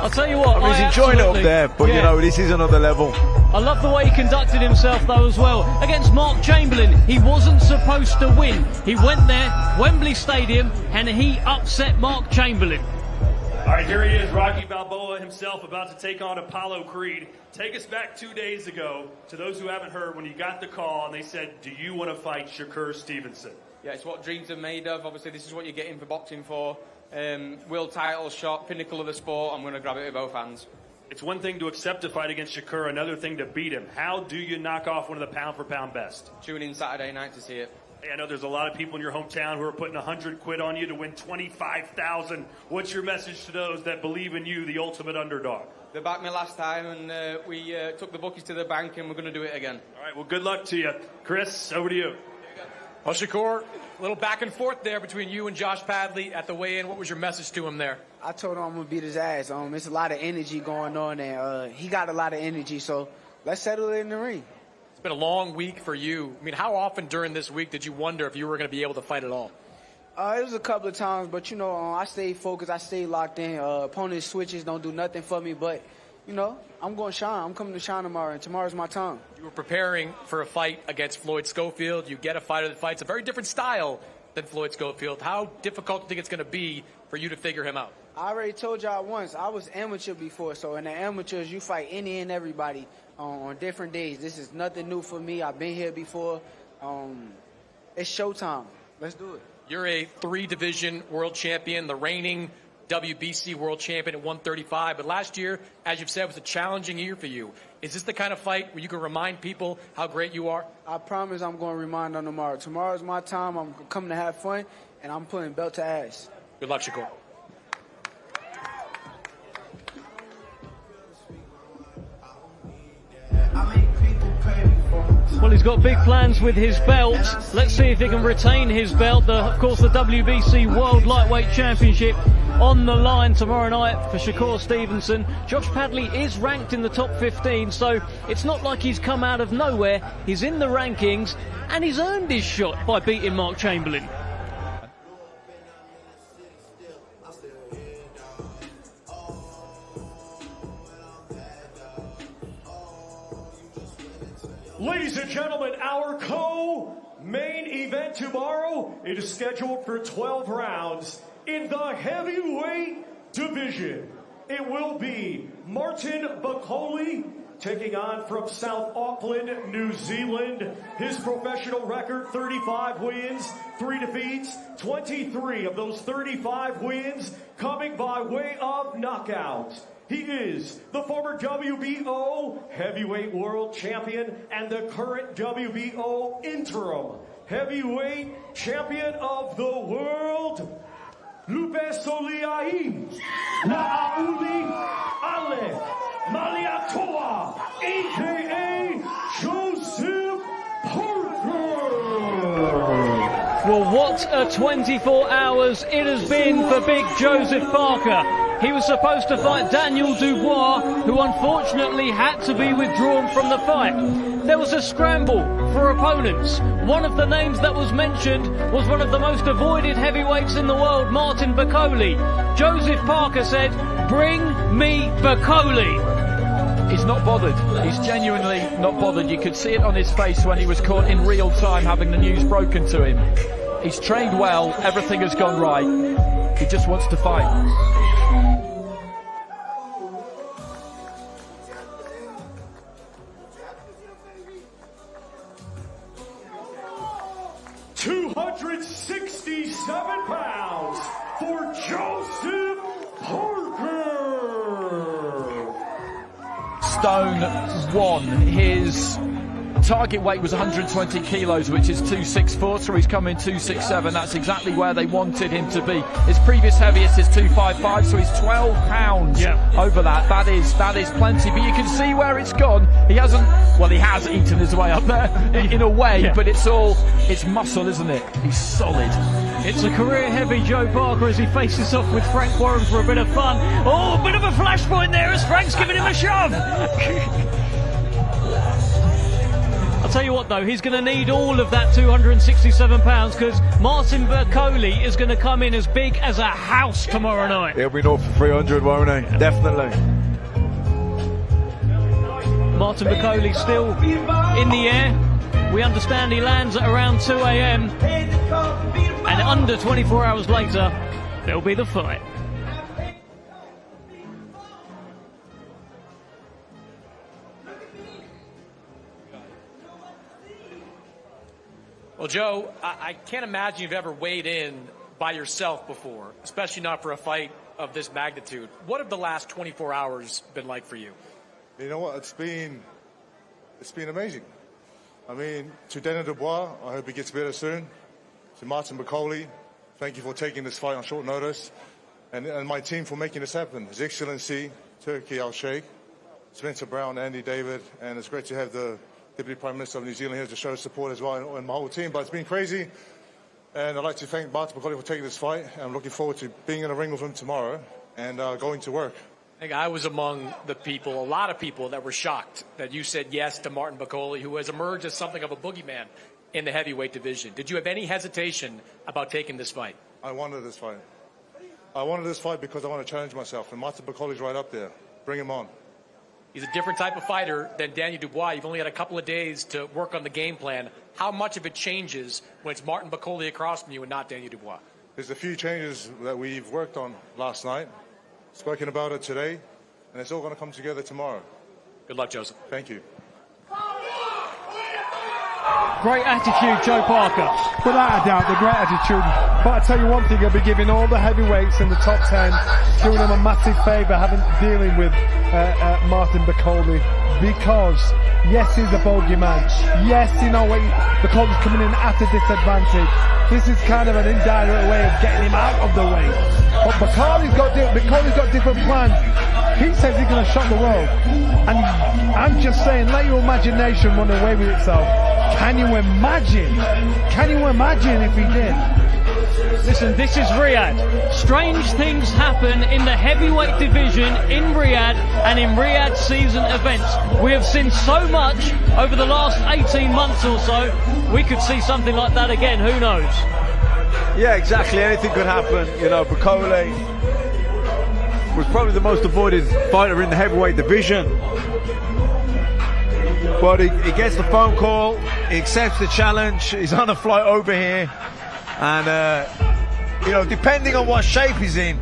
I'll tell you what, he's enjoying it up there, but you know, this is another level. I love the way he conducted himself though as well. Against Mark Chamberlain, he wasn't supposed to win. He went there, Wembley Stadium, and he upset Mark Chamberlain. All right, here he is, Rocky Balboa himself, about to take on Apollo Creed. Take us back 2 days ago, to those who haven't heard, when you got the call and they said, do you want to fight Shakur Stevenson? Yeah, it's what dreams are made of. Obviously, this is what you're getting for boxing for. World title shot, pinnacle of the sport. I'm going to grab it with both hands. It's one thing to accept a fight against Shakur, another thing to beat him. How do you knock off one of the pound-for-pound best? Tune in Saturday night to see it. Hey, I know there's a lot of people in your hometown who are putting 100 quid on you to win 25,000. What's your message to those that believe in you, the ultimate underdog? They backed me last time, and we took the bookies to the bank, and we're going to do it again. All right, well, good luck to you. Chris, over to you. Well, Shakur, a little back and forth there between you and Josh Padley at the weigh-in. What was your message to him there? I told him I'm going to beat his ass. It's a lot of energy going on, and he got a lot of energy, so let's settle it in the ring. It's been a long week for you. I mean, how often during this week did you wonder if you were going to be able to fight at all? It was a couple of times, but, I stayed focused. I stayed locked in. Opponent switches don't do nothing for me, but, I'm going to shine. I'm coming to shine tomorrow, and tomorrow's my time. You were preparing for a fight against Floyd Schofield. You get a fighter that fights a very different style than Floyd Schofield. How difficult do you think it's going to be for you to figure him out? I already told y'all once, I was amateur before, so in the amateurs, you fight any and everybody on different days. This is nothing new for me. I've been here before. It's showtime. Let's do it. You're a 3-division world champion, the reigning WBC world champion at 135. But last year, as you've said, was a challenging year for you. Is this the kind of fight where you can remind people how great you are? I promise I'm going to remind them tomorrow. Tomorrow's my time. I'm coming to have fun, and I'm putting belt to ass. Good luck, Shakur. I make people pay me for Well, he's got big plans with his belt. Let's see if he can retain his belt. Of course, the WBC World Lightweight Championship on the line tomorrow night for Shakur Stevenson. Josh Padley is ranked in the top 15, so it's not like he's come out of nowhere. He's in the rankings, and he's earned his shot by beating Mark Chamberlain. Ladies and gentlemen, our co-main event tomorrow, it is scheduled for 12 rounds in the heavyweight division. It will be Martin Bivol taking on from South Auckland, New Zealand. His professional record, 35 wins, 3 defeats, 23 of those 35 wins coming by way of knockout. He is the former WBO heavyweight world champion and the current WBO interim heavyweight champion of the world, Lupe Soliai, La'auli Ale Maliatoa, a.k.a. Joseph Parker. Well, what a 24 hours it has been for big Joseph Parker. He was supposed to fight Daniel Dubois, who unfortunately had to be withdrawn from the fight. There was a scramble for opponents. One of the names that was mentioned was one of the most avoided heavyweights in the world, Martin Bivol. Joseph Parker said, "Bring me Bivol." He's not bothered. He's genuinely not bothered. You could see it on his face when he was caught in real time having the news broken to him. He's trained well. Everything has gone right. He just wants to fight. 267 pounds for Joseph Parker. Stone won. His target weight was 120 kilos, which is 264, so he's come in 267. That's exactly where they wanted him to be. His previous heaviest is 255, so he's 12 pounds over that. That is plenty, but you can see where it's gone. He hasn't, well, he has eaten his way up there in a way, but it's muscle, isn't it? He's solid. It's a career heavy Joe Parker as he faces off with Frank Warren for a bit of fun. Oh, a bit of a flashpoint there as Frank's giving him a shove. I'll tell you what though, he's going to need all of that 267 pounds because Martin Bivol is going to come in as big as a house tomorrow night. He'll be north for 300, won't he? Definitely. Martin Bivol still in the air. We understand he lands at around 2 a.m. and under 24 hours later, there'll be the fight. Well, Joe, I can't imagine you've ever weighed in by yourself before, especially not for a fight of this magnitude. What have the last 24 hours been like for you? You know what? It's been amazing. I mean, to Daniel Dubois, I hope he gets better soon. To Martin Bivol, thank you for taking this fight on short notice. And my team for making this happen. His Excellency, Turkey Al-Sheikh, Spencer Brown, Andy David, and it's great to have the Deputy Prime Minister of New Zealand here to show support as well, and my whole team. But it's been crazy, and I'd like to thank Martin Bivol for taking this fight. I'm looking forward to being in a ring with him tomorrow and going to work. I think I was among the people, a lot of people, that were shocked that you said yes to Martin Bivol, who has emerged as something of a boogeyman in the heavyweight division. Did you have any hesitation about taking this fight? I wanted this fight. I wanted this fight because I want to challenge myself, and Martin Bivol is right up there. Bring him on. He's a different type of fighter than Daniel Dubois. You've only had a couple of days to work on the game plan. How much of it changes when it's Martin Bivol across from you and not Daniel Dubois? There's a few changes that we've worked on last night, spoken about it today, and it's all going to come together tomorrow. Good luck, Joseph. Thank you. Great attitude, Joe Parker. Without a doubt, the great attitude. But I tell you one thing, I'll be giving all the heavyweights in the top 10, doing them a massive favour, dealing with Martin Bivol, because yes, he's a bogeyman. Yes, you know what, Bivol's coming in at a disadvantage. This is kind of an indirect way of getting him out of the way. But Bivoli's got different plans. He says he's going to shock the world, and I'm just saying, let your imagination run away with itself. Can you imagine? Can you imagine if he did? Listen, this is Riyadh. Strange things happen in the heavyweight division in Riyadh and in Riyadh season events. We have seen so much over the last 18 months or so. We could see something like that again, who knows? Yeah, exactly. Anything could happen. You know, Bivol was probably the most avoided fighter in the heavyweight division. But he gets the phone call, he accepts the challenge, he's on a flight over here. And, you know, depending on what shape he's in,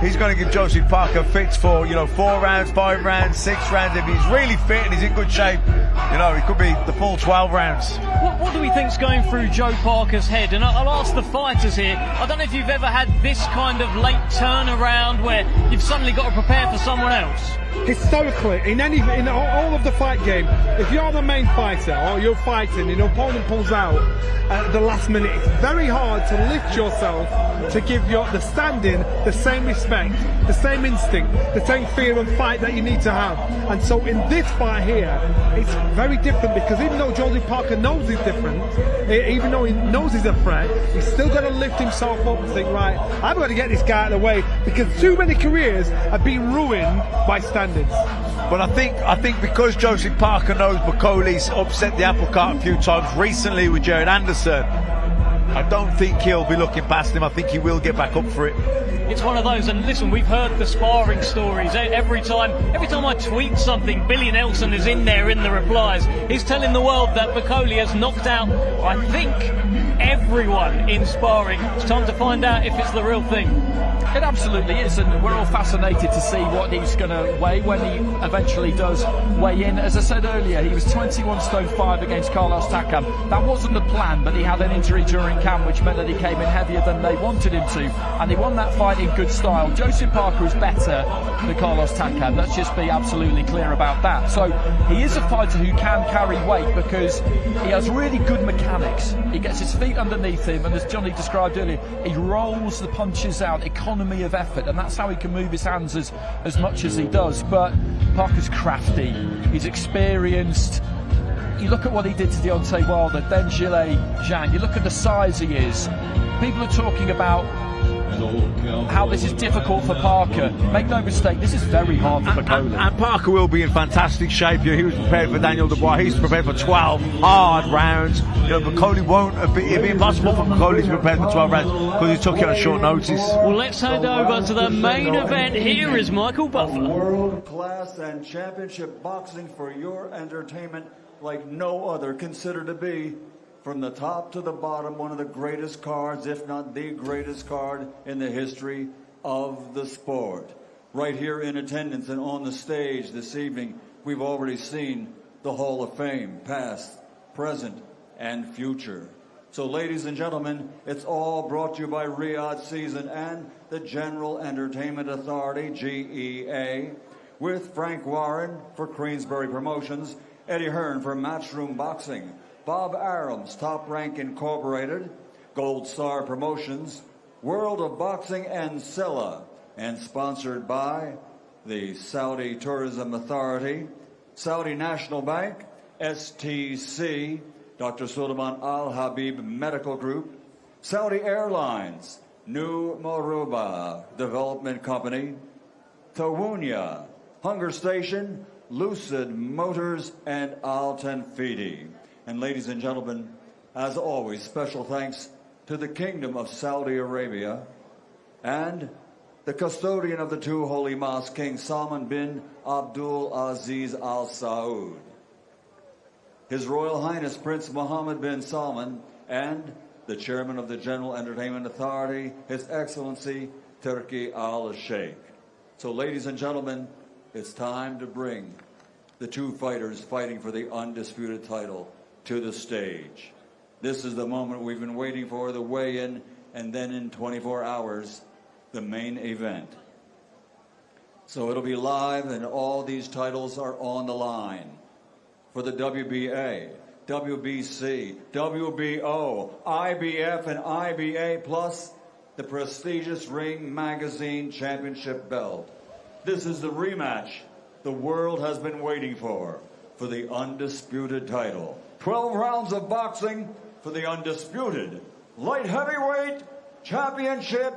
he's going to give Joseph Parker fits for, you know, 4 rounds, 5 rounds, 6 rounds. If he's really fit and he's in good shape, you know, it could be the full 12 rounds. What do we think's going through Joe Parker's head? And I'll ask the fighters here. I don't know if you've ever had this kind of late turnaround where you've suddenly got to prepare for someone else. Historically, in all of the fight game, if you're the main fighter or you're fighting and your opponent pulls out at the last minute, it's very hard to lift yourself to give the standing the same respect, the same instinct, the same fear and fight that you need to have. And so in this fight here, it's very different because even though Joseph Parker knows he's different, even though he knows he's a threat, he's still got to lift himself up and think, right, I've got to get this guy out of the way because too many careers have been ruined by standards. But I think because Joseph Parker knows Bivoli's upset the apple cart a few times recently with Jared Anderson, I don't think he'll be looking past him. I think he will get back up for it. It's one of those, and listen, we've heard the sparring stories. Every time I tweet something, Billy Nelson is in there in the replies. He's telling the world that Bivol has knocked out, I think, everyone in sparring. It's time to find out if it's the real thing. It absolutely is, and we're all fascinated to see what he's going to weigh when he eventually does weigh in. As I said earlier, he was 21 stone 5 against Carlos Takam. That wasn't the plan, but he had an injury during camp, which meant that he came in heavier than they wanted him to, and he won that fight in good style. Joseph Parker is better than Carlos Takam. Let's just be absolutely clear about that. So he is a fighter who can carry weight because he has really good mechanics. He gets his feet underneath him, and as Johnny described earlier, he rolls the punches out, economy of effort, and that's how he can move his hands as much as he does. But Parker's crafty, he's experienced. You look at what he did to Deontay Wilder, then Zhang, you look at the size he is. People are talking about how this is difficult for Parker. Make no mistake, this is very hard for Bivol. And Parker will be in fantastic shape. He was prepared for Daniel Dubois. He's prepared for 12 hard rounds. You know, Bivol won't. It'd be impossible for Bivol to prepare for 12 rounds because he took it on short notice. Well, let's head over to the main event. Here is Michael Butler. World class and championship boxing for your entertainment like no other. Considered to be, from the top to the bottom, one of the greatest cards, if not the greatest card in the history of the sport. Right here in attendance and on the stage this evening, we've already seen the Hall of Fame, past, present, and future. So ladies and gentlemen, it's all brought to you by Riyadh Season and the General Entertainment Authority, GEA, with Frank Warren for Queensberry Promotions, Eddie Hearn for Matchroom Boxing, Bob Arams, Top Rank Incorporated, Gold Star Promotions, World of Boxing, and Silla, and sponsored by the Saudi Tourism Authority, Saudi National Bank, STC, Dr. Suleiman Al Habib Medical Group, Saudi Airlines, New Moruba Development Company, Tawunya, Hunger Station, Lucid Motors, and Al Tanfidi. And ladies and gentlemen, as always, special thanks to the Kingdom of Saudi Arabia and the custodian of the 2 holy mosques, King Salman bin Abdul Aziz Al Saud, His Royal Highness Prince Mohammed bin Salman, and the chairman of the General Entertainment Authority, His Excellency Turki Al Sheikh. So ladies and gentlemen, it's time to bring the 2 fighters fighting for the undisputed title to the stage. This is the moment we've been waiting for, the weigh-in, and then in 24 hours, the main event. So it'll be live, and all these titles are on the line for the WBA, WBC, WBO, IBF, and IBA, plus the prestigious Ring Magazine Championship belt. This is the rematch the world has been waiting for the undisputed title. 12 rounds of boxing for the undisputed light heavyweight championship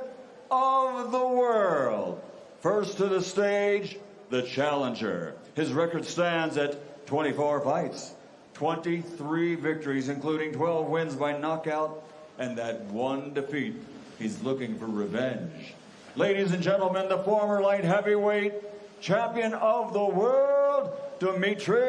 of the world. First to the stage, the challenger. His record stands at 24 fights, 23 victories, including 12 wins by knockout, and that one defeat. He's looking for revenge. Ladies and gentlemen, the former light heavyweight champion of the world, Dmitry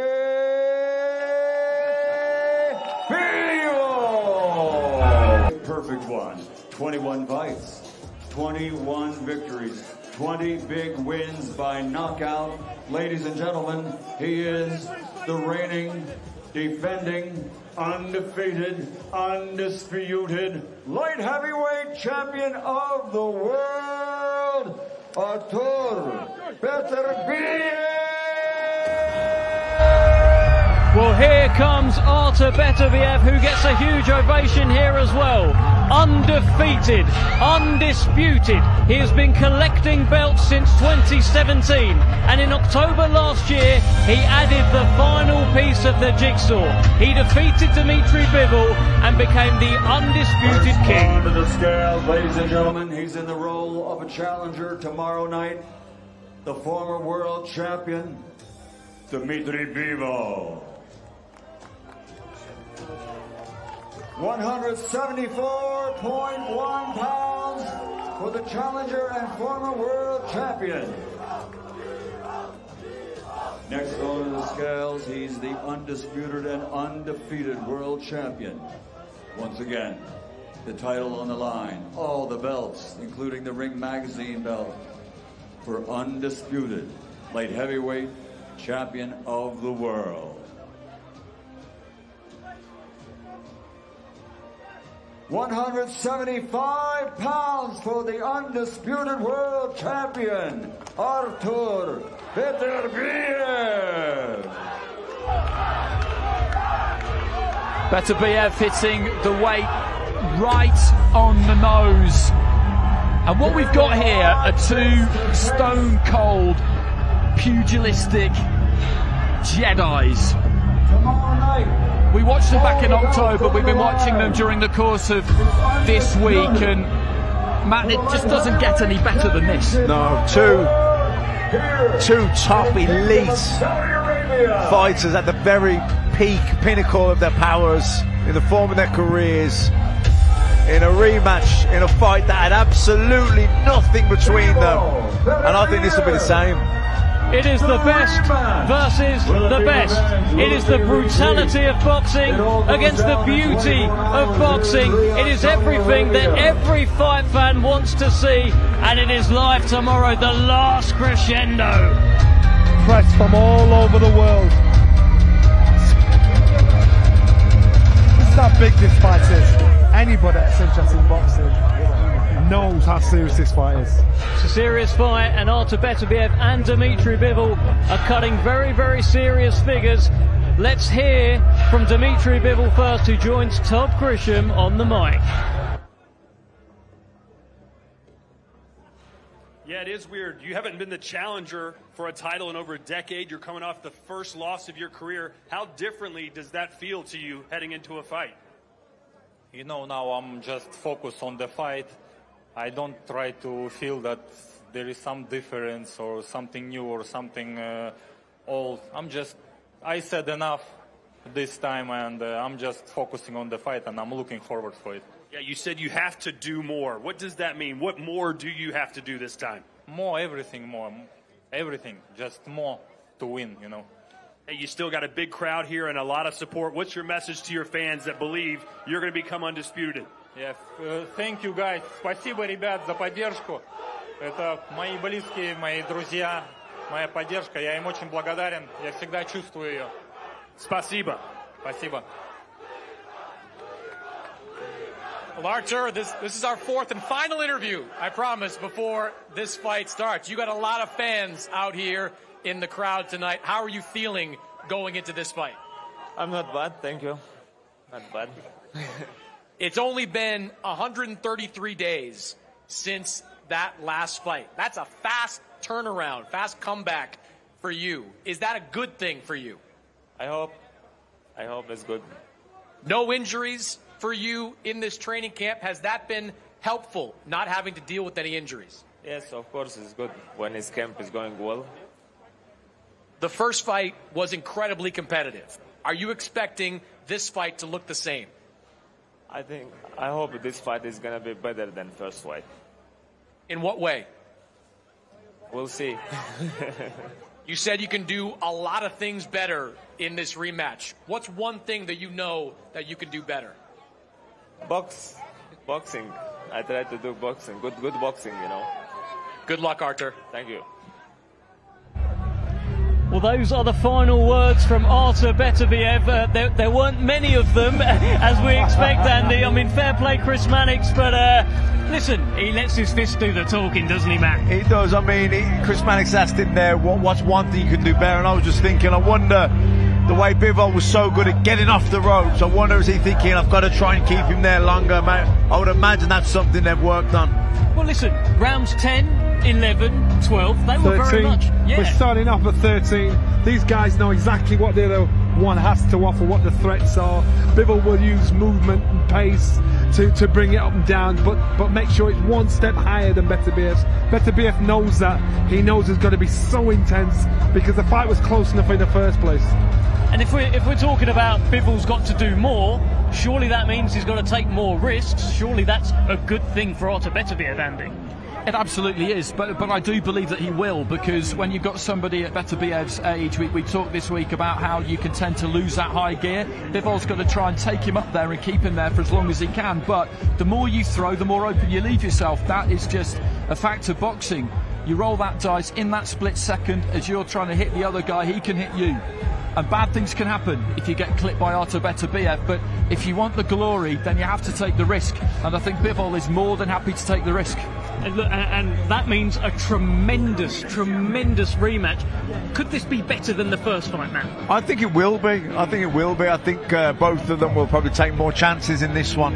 Bivol. Perfect one. 21 fights, 21 victories, 20 big wins by knockout. Ladies and gentlemen, he is the reigning, defending, undefeated, undisputed light heavyweight champion of the world, Artur Beterbiev. Well, here comes Artur Beterbiev, who gets a huge ovation here as well. Undefeated, undisputed. He has been collecting belts since 2017, and in October last year, he added the final piece of the jigsaw. He defeated Dmitry Bivol and became the undisputed king. On to the scales, ladies and gentlemen. He's in the role of a challenger tomorrow night. The former world champion, Dmitry Bivol. 174.1 pounds for the challenger and former world champion. Next on to the scales, he's the undisputed and undefeated world champion. Once again, the title on the line, all the belts, including the Ring Magazine belt, for undisputed light heavyweight champion of the world. 175 pounds for the undisputed world champion, Artur Beterbiev. Beterbiev hitting the weight right on the nose. And what we've got here are two stone-cold, pugilistic Jedis. We watched them back in October. We've been watching them during the course of this week, and Matt, it just doesn't get any better than this. No, two top elite fighters at the very pinnacle of their powers, in the form of their careers, in a rematch, in a fight that had absolutely nothing between them, and I think this will be the same. It is the best versus the best. It is the brutality of boxing against the beauty of boxing. It is everything that every fight fan wants to see, and it is live tomorrow, the last crescendo. Press from all over the world. This is how big this fight is. Anybody that's interested in boxing knows how serious this fight is. It's a serious fight, and Artur Beterbiev and Dmitry Bivol are cutting very, very serious figures. Let's hear from Dmitry Bivol first, who joins Todd Grisham on the mic. Yeah, it is weird. You haven't been the challenger for a title in over a decade. You're coming off the first loss of your career. How differently does that feel to you heading into a fight? You know, now I'm just focused on the fight. I don't try to feel that there is some difference or something new or something old. I said enough this time, and I'm just focusing on the fight, and I'm looking forward for it. Yeah, you said you have to do more. What does that mean? What more do you have to do this time? More, everything, just more to win, you know. Hey, you still got a big crowd here and a lot of support. What's your message to your fans that believe you're going to become undisputed? Yes, thank you, guys. Спасибо, ребят, за поддержку. Это мои близкие, мои друзья, моя поддержка. Я им очень благодарен. Я всегда чувствую ее. Спасибо. Спасибо. Well, Artur, this is our fourth and final interview, I promise, before this fight starts. You got a lot of fans out here in the crowd tonight. How are you feeling going into this fight? I'm not bad, thank you. Not bad. It's only been 133 days since that last fight. That's a fast turnaround, fast comeback for you. Is that a good thing for you? I hope. I hope it's good. No injuries for you in this training camp. Has that been helpful, not having to deal with any injuries? Yes, of course, it's good when his camp is going well. The first fight was incredibly competitive. Are you expecting this fight to look the same? I hope this fight is going to be better than first fight. In what way? We'll see. You said you can do a lot of things better in this rematch. What's one thing that you know that you can do better? Boxing. I try to do boxing. Good boxing, you know. Good luck, Artur. Thank you. Well, those are the final words from Artur Beterbiev. There weren't many of them, as we expect, Andy. I mean, fair play, Chris Mannix, but listen, he lets his fist do the talking, doesn't he, Matt? He does. I mean, Chris Mannix asked him there, what's one thing you can do better? And I was just thinking, I wonder, the way Bivol was so good at getting off the ropes, I wonder, is he thinking, I've got to try and keep him there longer, mate? I would imagine that's something they've worked on. Well, listen, rounds 10, 11, 12, they were 13. very much... Yeah. We're starting off at 13. These guys know exactly what the other one has to offer, what the threats are. Bivol will use movement and pace to bring it up and down, but make sure it's one step higher than Beterbiev's. Beterbiev knows that. He knows it's going to be so intense because the fight was close enough in the first place. And if we're talking about Bivol's got to do more, surely that means he's got to take more risks. Surely that's a good thing for Artur Beterbiev, Andy. It absolutely is, but I do believe that he will, because when you've got somebody at Beterbiev's age, we talked this week about how you can tend to lose that high gear. Bivol's got to try and take him up there and keep him there for as long as he can, but the more you throw, the more open you leave yourself. That is just a fact of boxing. You roll that dice in that split second as you're trying to hit the other guy, he can hit you. And bad things can happen if you get clipped by Artur Beterbiev, but if you want the glory, then you have to take the risk, and I think Bivol is more than happy to take the risk. And that means a tremendous rematch. Could this be better than the first fight, man? I think it will be. I think both of them will probably take more chances in this one.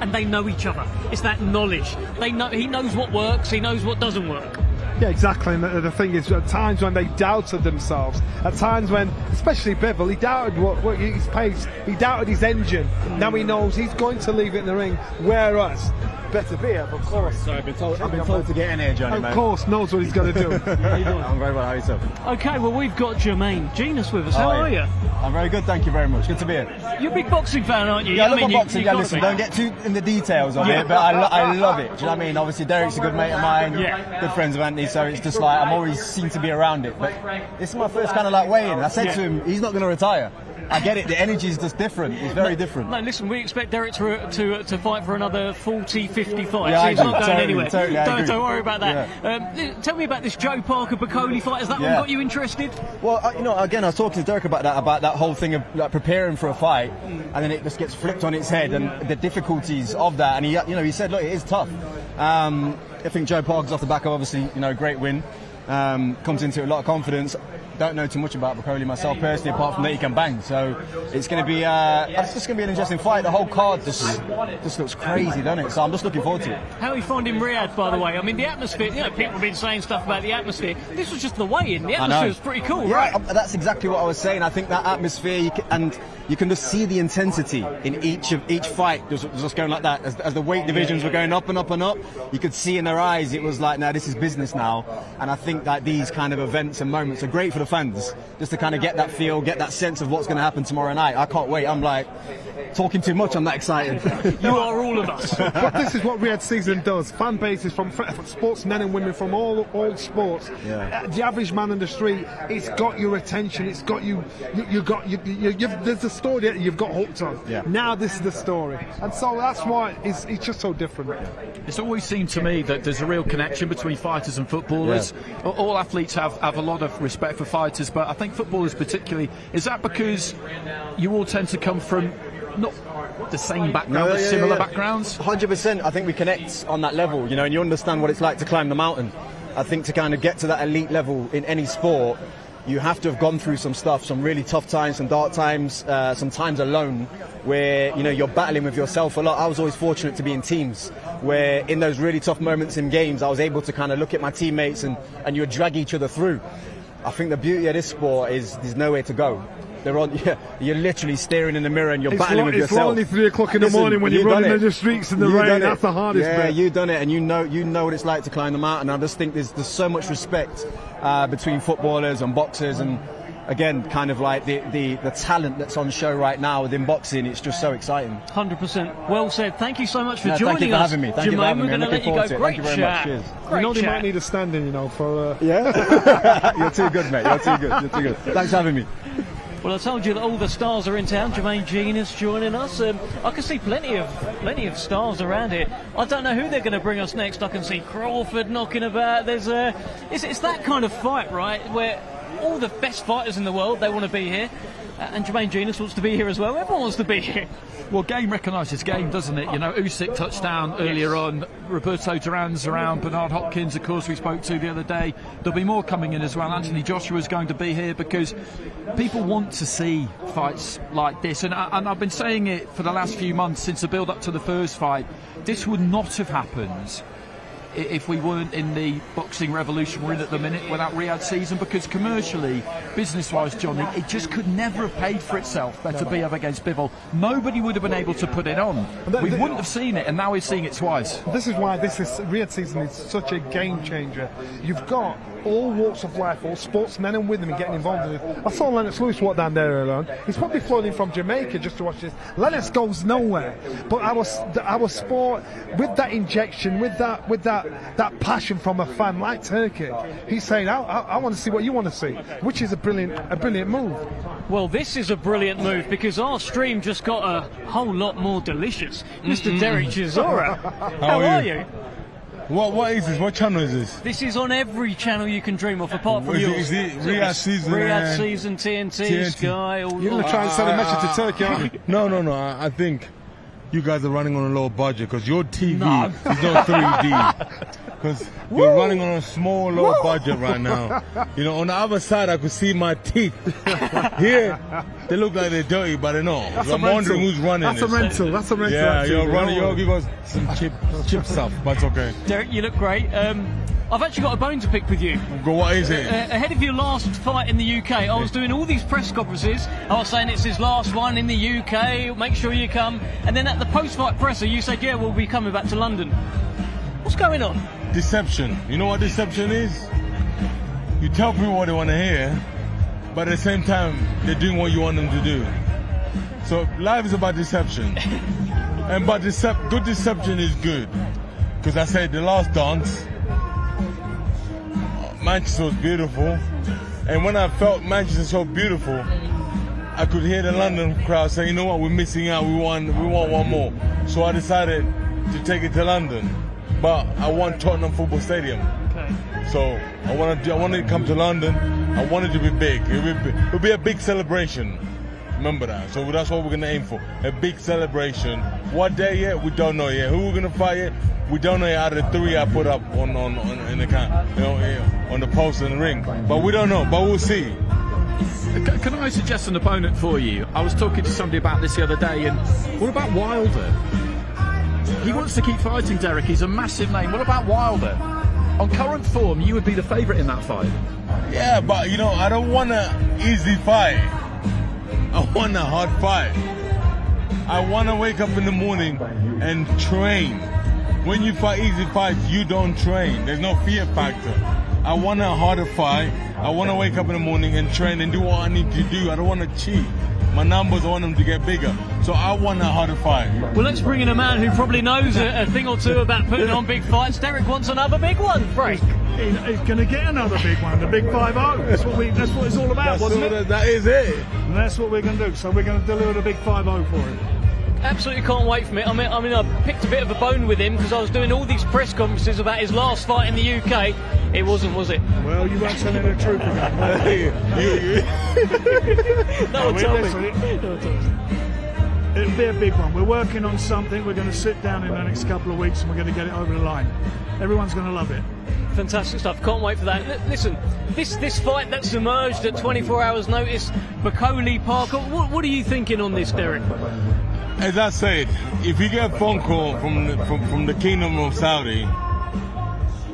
And they know each other. It's that knowledge. He knows what works, he knows what doesn't work. Yeah, exactly. And the thing is, at times when they doubted themselves, at times when, especially Bivol, he doubted what his pace, he doubted his engine. Now he knows he's going to leave it in the ring. Whereas Beterbiev, of course. Sorry, I've been told to get in here, Johnny. Of course, knows what he's got to do. How you doing? I'm very well. How are you, sir? Okay, well, we've got Jermaine Genus with us. How are you? I'm very good, thank you very much. Good to be here. You're a big boxing fan, aren't you? Yeah, I love boxing. Yeah, listen, don't get too in the details of it, but I love it. Do you know what I mean? Obviously, Derek's a good mate of mine, good friends of Anthony, so it's just like I'm always seem to be around it. But this is my first kind of like weigh-in. I said to him, he's not going to retire. I get it, the energy is just different. It's very different. No, listen, we expect Derek to fight for another 40, 50 fights. Yeah, He's not going anywhere. Totally, don't worry about that. Yeah. Tell me about this Joe Parker-Boli fight. Has that one got you interested? Well, again, I was talking to Derek about that whole thing of like, preparing for a fight, and then it just gets flipped on its head, and the difficulties of that. And he said, look, it is tough. I think Joe Parker's off the back of obviously, great win. Comes into it with a lot of confidence. Don't know too much about Bacoli myself personally, apart from that he can bang. So it's going to be it's just going to be an interesting fight. The whole card just looks crazy, doesn't it? So I'm just looking forward to it. How are you finding Riyadh, by the way? I mean, the atmosphere. People have been saying stuff about the atmosphere. This was just the weigh-in. The atmosphere was pretty cool, right? That's exactly what I was saying. I think that atmosphere, you can just see the intensity in each fight. Just going like that as the weight divisions were going up and up and up. You could see in their eyes it was like, now this is business now. And I think that these kind of events and moments are great for the fans, just to kind of get that feel, get that sense of what's going to happen tomorrow night. I can't wait. I'm like talking too much. I'm that excited. You are all of us. But this is what Riyadh season does. Fan bases from sportsmen and women from all sports. Yeah. The average man on the street, it's got your attention. It's got you. There's a story that you've got hooked on. Yeah. Now this is the story, and so that's why it's just so different. It's always seemed to me that there's a real connection between fighters and footballers. Yeah. All athletes have a lot of respect for fighters, but I think footballers particularly. Is that because you all tend to come from not the same background, but similar backgrounds? 100%. I think we connect on that level, and you understand what it's like to climb the mountain. I think to kind of get to that elite level in any sport, you have to have gone through some stuff, some really tough times, some dark times, some times alone where you're battling with yourself a lot. I was always fortunate to be in teams where in those really tough moments in games I was able to kind of look at my teammates and you would drag each other through. I think the beauty of this sport is there's nowhere to go. They're on. Yeah, you're literally staring in the mirror and you're battling with yourself. It's only 3 o'clock in the morning when you're running in the streets in the rain. That's the hardest bit. Yeah, you've done it, and you know what it's like to climb the mountain. I just think there's so much respect between footballers and boxers, and again, kind of like the talent that's on show right now within boxing. It's just so exciting. 100%. Well said. Thank you so much for joining us. Thank you for having me. Thank you for having me. We're going to let you go. Great Thank you very much. Cheers. Great chat. Might need a stand-in, for... Yeah? You're too good, mate. You're too good. Thanks for having me. Well, I told you that all the stars are in town. Jermaine Genius joining us. I can see plenty of stars around here. I don't know who they're going to bring us next. I can see Crawford knocking about. There's it's that kind of fight, right, where all the best fighters in the world, they want to be here. And Jermaine Genius wants to be here as well. Everyone wants to be here. Well, game recognises game, doesn't it? Usyk touchdown earlier on. Roberto Duran's around. Bernard Hopkins, of course, we spoke to the other day. There'll be more coming in as well. Anthony Joshua's going to be here because people want to see fights like this. And I've been saying it for the last few months since the build-up to the first fight. This would not have happened if we weren't in the boxing revolution we're in at the minute without Riyadh season, because commercially, business-wise, Johnny, it just could never have paid for itself, Beterbiev against Bivol. Nobody would have been able to put it on. We wouldn't have seen it, and now we're seeing it twice. This is why Riyadh season is such a game changer. You've got all walks of life, all sportsmen and women getting involved in it. I saw Lennox Lewis walk down there earlier on. He's probably flown in from Jamaica just to watch this. Lennox goes nowhere, but our sport, with that injection, with that passion from a fan like Turkey, he's saying, I want to see what you want to see, which is a brilliant move. Well, this is a brilliant move because our stream just got a whole lot more delicious. Mr. Derek Chisora, how are you? What is this? What channel is this? This is on every channel you can dream of, apart from yours. Is it Riyadh season? Riyadh season, TNT, Sky. You're going to try and sell a message to Turkey, aren't you? No. I think you guys are running on a low budget because your TV is not 3D. Because you're running on a small, low budget right now. On the other side, I could see my teeth. Here, they look like they're dirty, but they're not. I'm wondering who's running That's a rental. Yeah, you're running. You'll give us some cheap stuff, but it's okay. Derek, you look great. I've actually got a bone to pick with you. What is it? Ahead of your last fight in the UK, I was doing all these press conferences. I was saying it's his last one in the UK, make sure you come. And then at the post-fight presser, you said, yeah, we'll be coming back to London. What's going on? Deception. You know what deception is? You tell people what they want to hear, but at the same time, they're doing what you want them to do. So life is about deception. But good deception is good. Because I said the last dance, Manchester was beautiful, and when I felt Manchester so beautiful, I could hear the London crowd say, you know what, we're missing out, we want one more. So I decided to take it to London, but I want Tottenham Football Stadium. Okay. So I wanted to come to London. I wanted to be big. It would be a big celebration. Remember that. So that's what we're going to aim for. A big celebration. What day yet? We don't know yet. Who we're going to fight yet? We don't know yet. Out of the 3 I put up on the on the post and the ring. But we don't know. But we'll see. Can I suggest an opponent for you? I was talking to somebody about this the other day, and what about Wilder? He wants to keep fighting, Derek. He's a massive name. What about Wilder? On current form, you would be the favourite in that fight. Yeah, but I don't want an easy fight. I want a hard fight. I want to wake up in the morning and train. When you fight easy fights, you don't train. There's no fear factor. I want a harder fight. I want to wake up in the morning and train and do what I need to do. I don't want to cheat. My numbers, I want them to get bigger. So I want a harder fight. Well, let's bring in a man who probably knows a thing or two about putting on big fights. Derek wants another big one, Frank. He's going to get another big one, the big 5-0. That's what it's all about, wasn't it? That is it. And that's what we're going to do. So we're going to deliver the big 5-0 for him. Absolutely can't wait for it. I mean, I picked a bit of a bone with him because I was doing all these press conferences about his last fight in the UK. It wasn't, was it? Well, you weren't telling the truth again. No, tell me. It'll be a big one. We're working on something. We're going to sit down in the next couple of weeks and we're going to get it over the line. Everyone's going to love it. Fantastic stuff. Can't wait for that. Listen, this fight that's emerged at 24 hours' notice, Bivol, Parker. What are you thinking on this, Derek? As I said, if you get a phone call from the Kingdom of Saudi,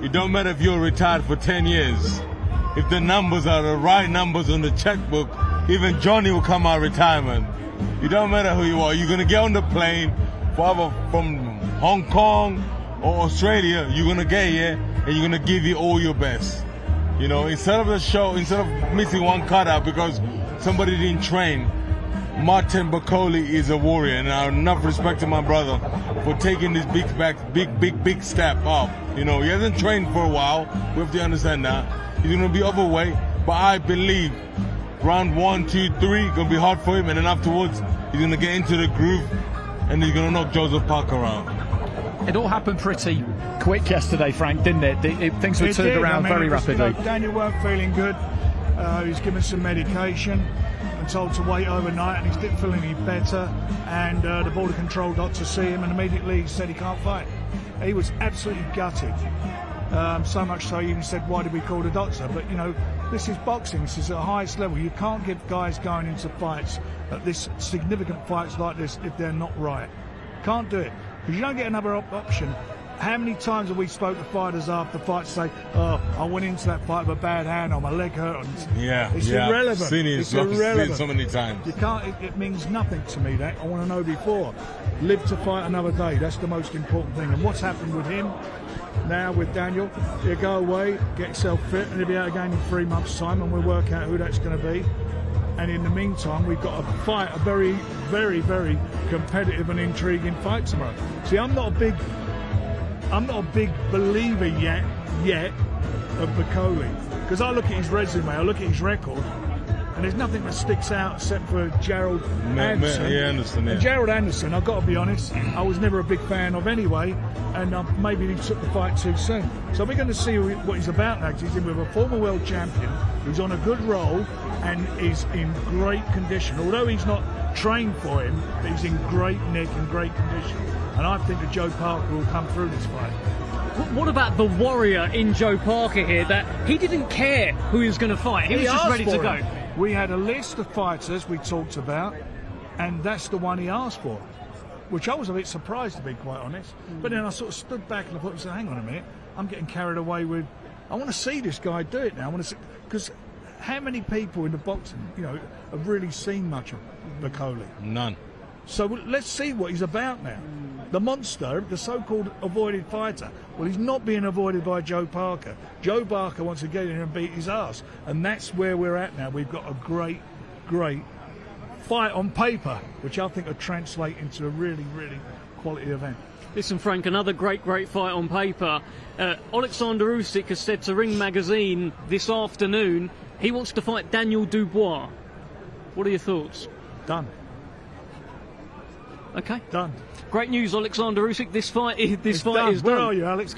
it don't matter if you're retired for 10 years. If the numbers are the right numbers on the checkbook, even Johnny will come out of retirement. It don't matter who you are. You're going to get on the plane from Hong Kong or Australia. You're going to get here and you're going to give it all your best. You know, instead of missing one cutout because somebody didn't train, Martin Bivol is a warrior, and I have enough respect to my brother for taking this big step up. You know, he hasn't trained for a while. We have to understand that. He's going to be overweight, but I believe round 1, 2, 3 going to be hard for him, and then afterwards he's going to get into the groove and he's going to knock Joseph Parker around. It all happened pretty quick yesterday, Frank, didn't it? Things were turned around very rapidly. You know, Daniel weren't feeling good. He was given some medication and told to wait overnight, and he didn't feel any better. And the border control doctor see him, and immediately he said he can't fight. He was absolutely gutted. So much so he even said, why did we call the doctor? But, you know, this is boxing. This is at the highest level. You can't give guys going into fights, at this significant fights like this, if they're not right. Can't do it. Because you don't get another option. How many times have we spoke to fighters after fights say, oh, I went into that fight with a bad hand or my leg hurt? It's irrelevant. It's irrelevant. So many times. You can't, it means nothing to me, that. I want to know before. Live to fight another day. That's the most important thing. And what's happened with him now, with Daniel, he'll go away, get himself fit, and he'll be out again in 3 months' time, and we'll work out who that's going to be. And in the meantime, we've got to fight a very, very, very competitive and intriguing fight tomorrow. See, I'm not a big believer yet of Bivol, because I look at his resume, I look at his record, and there's nothing that sticks out except for Gerald Anderson. And Gerald Anderson, I've got to be honest, I was never a big fan of anyway, and maybe he took the fight too soon. So we're going to see what he's about now. He's in with a former world champion who's on a good roll and is in great condition. Although he's not trained for him, but he's in great nick and great condition. And I think that Joe Parker will come through this fight. What about the warrior in Joe Parker here, that he didn't care who he was going to fight? He was just ready to go. We had a list of fighters we talked about, and that's the one he asked for, which I was a bit surprised, to be quite honest. But then I sort of stood back and I thought, hang on a minute, I'm getting carried away with, I want to see this guy do it now. I want to see, because how many people in the boxing, you know, have really seen much of Bivol? None. So let's see what he's about now. The monster, the so-called avoided fighter, well, he's not being avoided by Joe Parker. Joe Parker wants to get in and beat his ass, and that's where we're at now. We've got a great, great fight on paper, which I think will translate into a really, really quality event. Listen, Frank, another great fight on paper. Alexander Usyk has said to Ring Magazine this afternoon he wants to fight Daniel Dubois. What are your thoughts? Done. Okay. Done. Great news, Alexander Usyk. This fight is Where done. are you, Alex?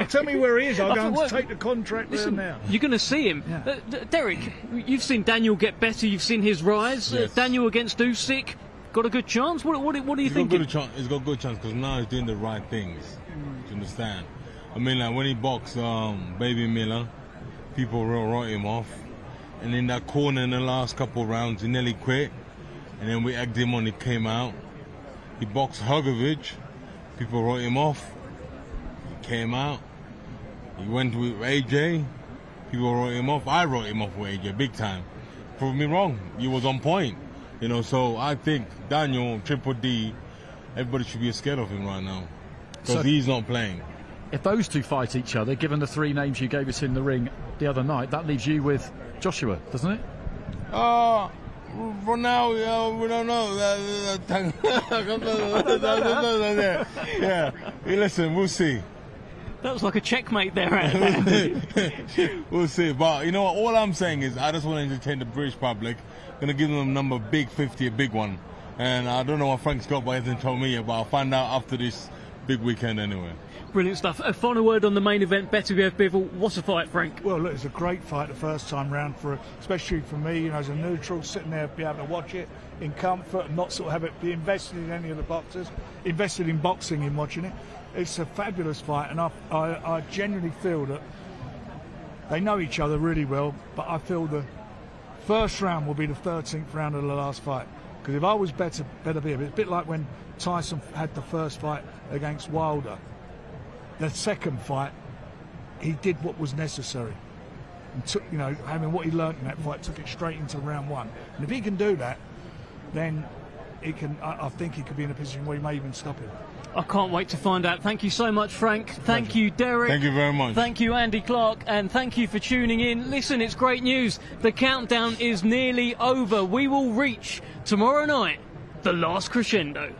Tell me where he is. I'll go and take the contract there now. You're going to see him. Yeah. Derek, you've seen Daniel get better. You've seen his rise. Yes. Daniel against Usyk. Got a good chance? What are you thinking? He's got a good chance because now he's doing the right things. Do you understand? I mean, like when he boxed Baby Miller, people wrote him off. And in that corner in the last couple of rounds, he nearly quit. And then we egged him on, he came out. He boxed Hrgovic, people wrote him off. He came out. He went with AJ, people wrote him off. I wrote him off with AJ, big time. Prove me wrong, he was on point. You know, so I think Daniel, Triple D, everybody should be scared of him right now. Because he's not playing. If those two fight each other, given the three names you gave us in the ring the other night, that leaves you with Joshua, doesn't it? For now, we don't know. Yeah. Hey, listen, we'll see. That was like a checkmate there. We'll see. But you know what? All I'm saying is I just want to entertain the British public. Going to give them a number big 50, a big one. And I don't know what Frank's got, but he hasn't told me yet. But I'll find out after this big weekend anyway. Brilliant stuff. A final word on the main event, Beterbiev Bivol. What's a fight, Frank? Well, look, it's a great fight the first time round, especially for me, you know, as a neutral, sitting there, be able to watch it in comfort and not sort of have it be invested in any of the boxers, invested in boxing in watching it. It's a fabulous fight, and I genuinely feel that they know each other really well, but I feel the first round will be the 13th round of the last fight. Because if I was Beterbiev, it's a bit like when Tyson had the first fight against Wilder. The second fight, he did what was necessary. and took, you know, having what he learnt in that fight, took it straight into round 1. And if he can do that, then he can. I think he could be in a position where he may even stop him. I can't wait to find out. Thank you so much, Frank. Thank you, Derek. Thank you very much. Thank you, Andy Clark. And thank you for tuning in. Listen, it's great news. The countdown is nearly over. We will reach, tomorrow night, the last crescendo.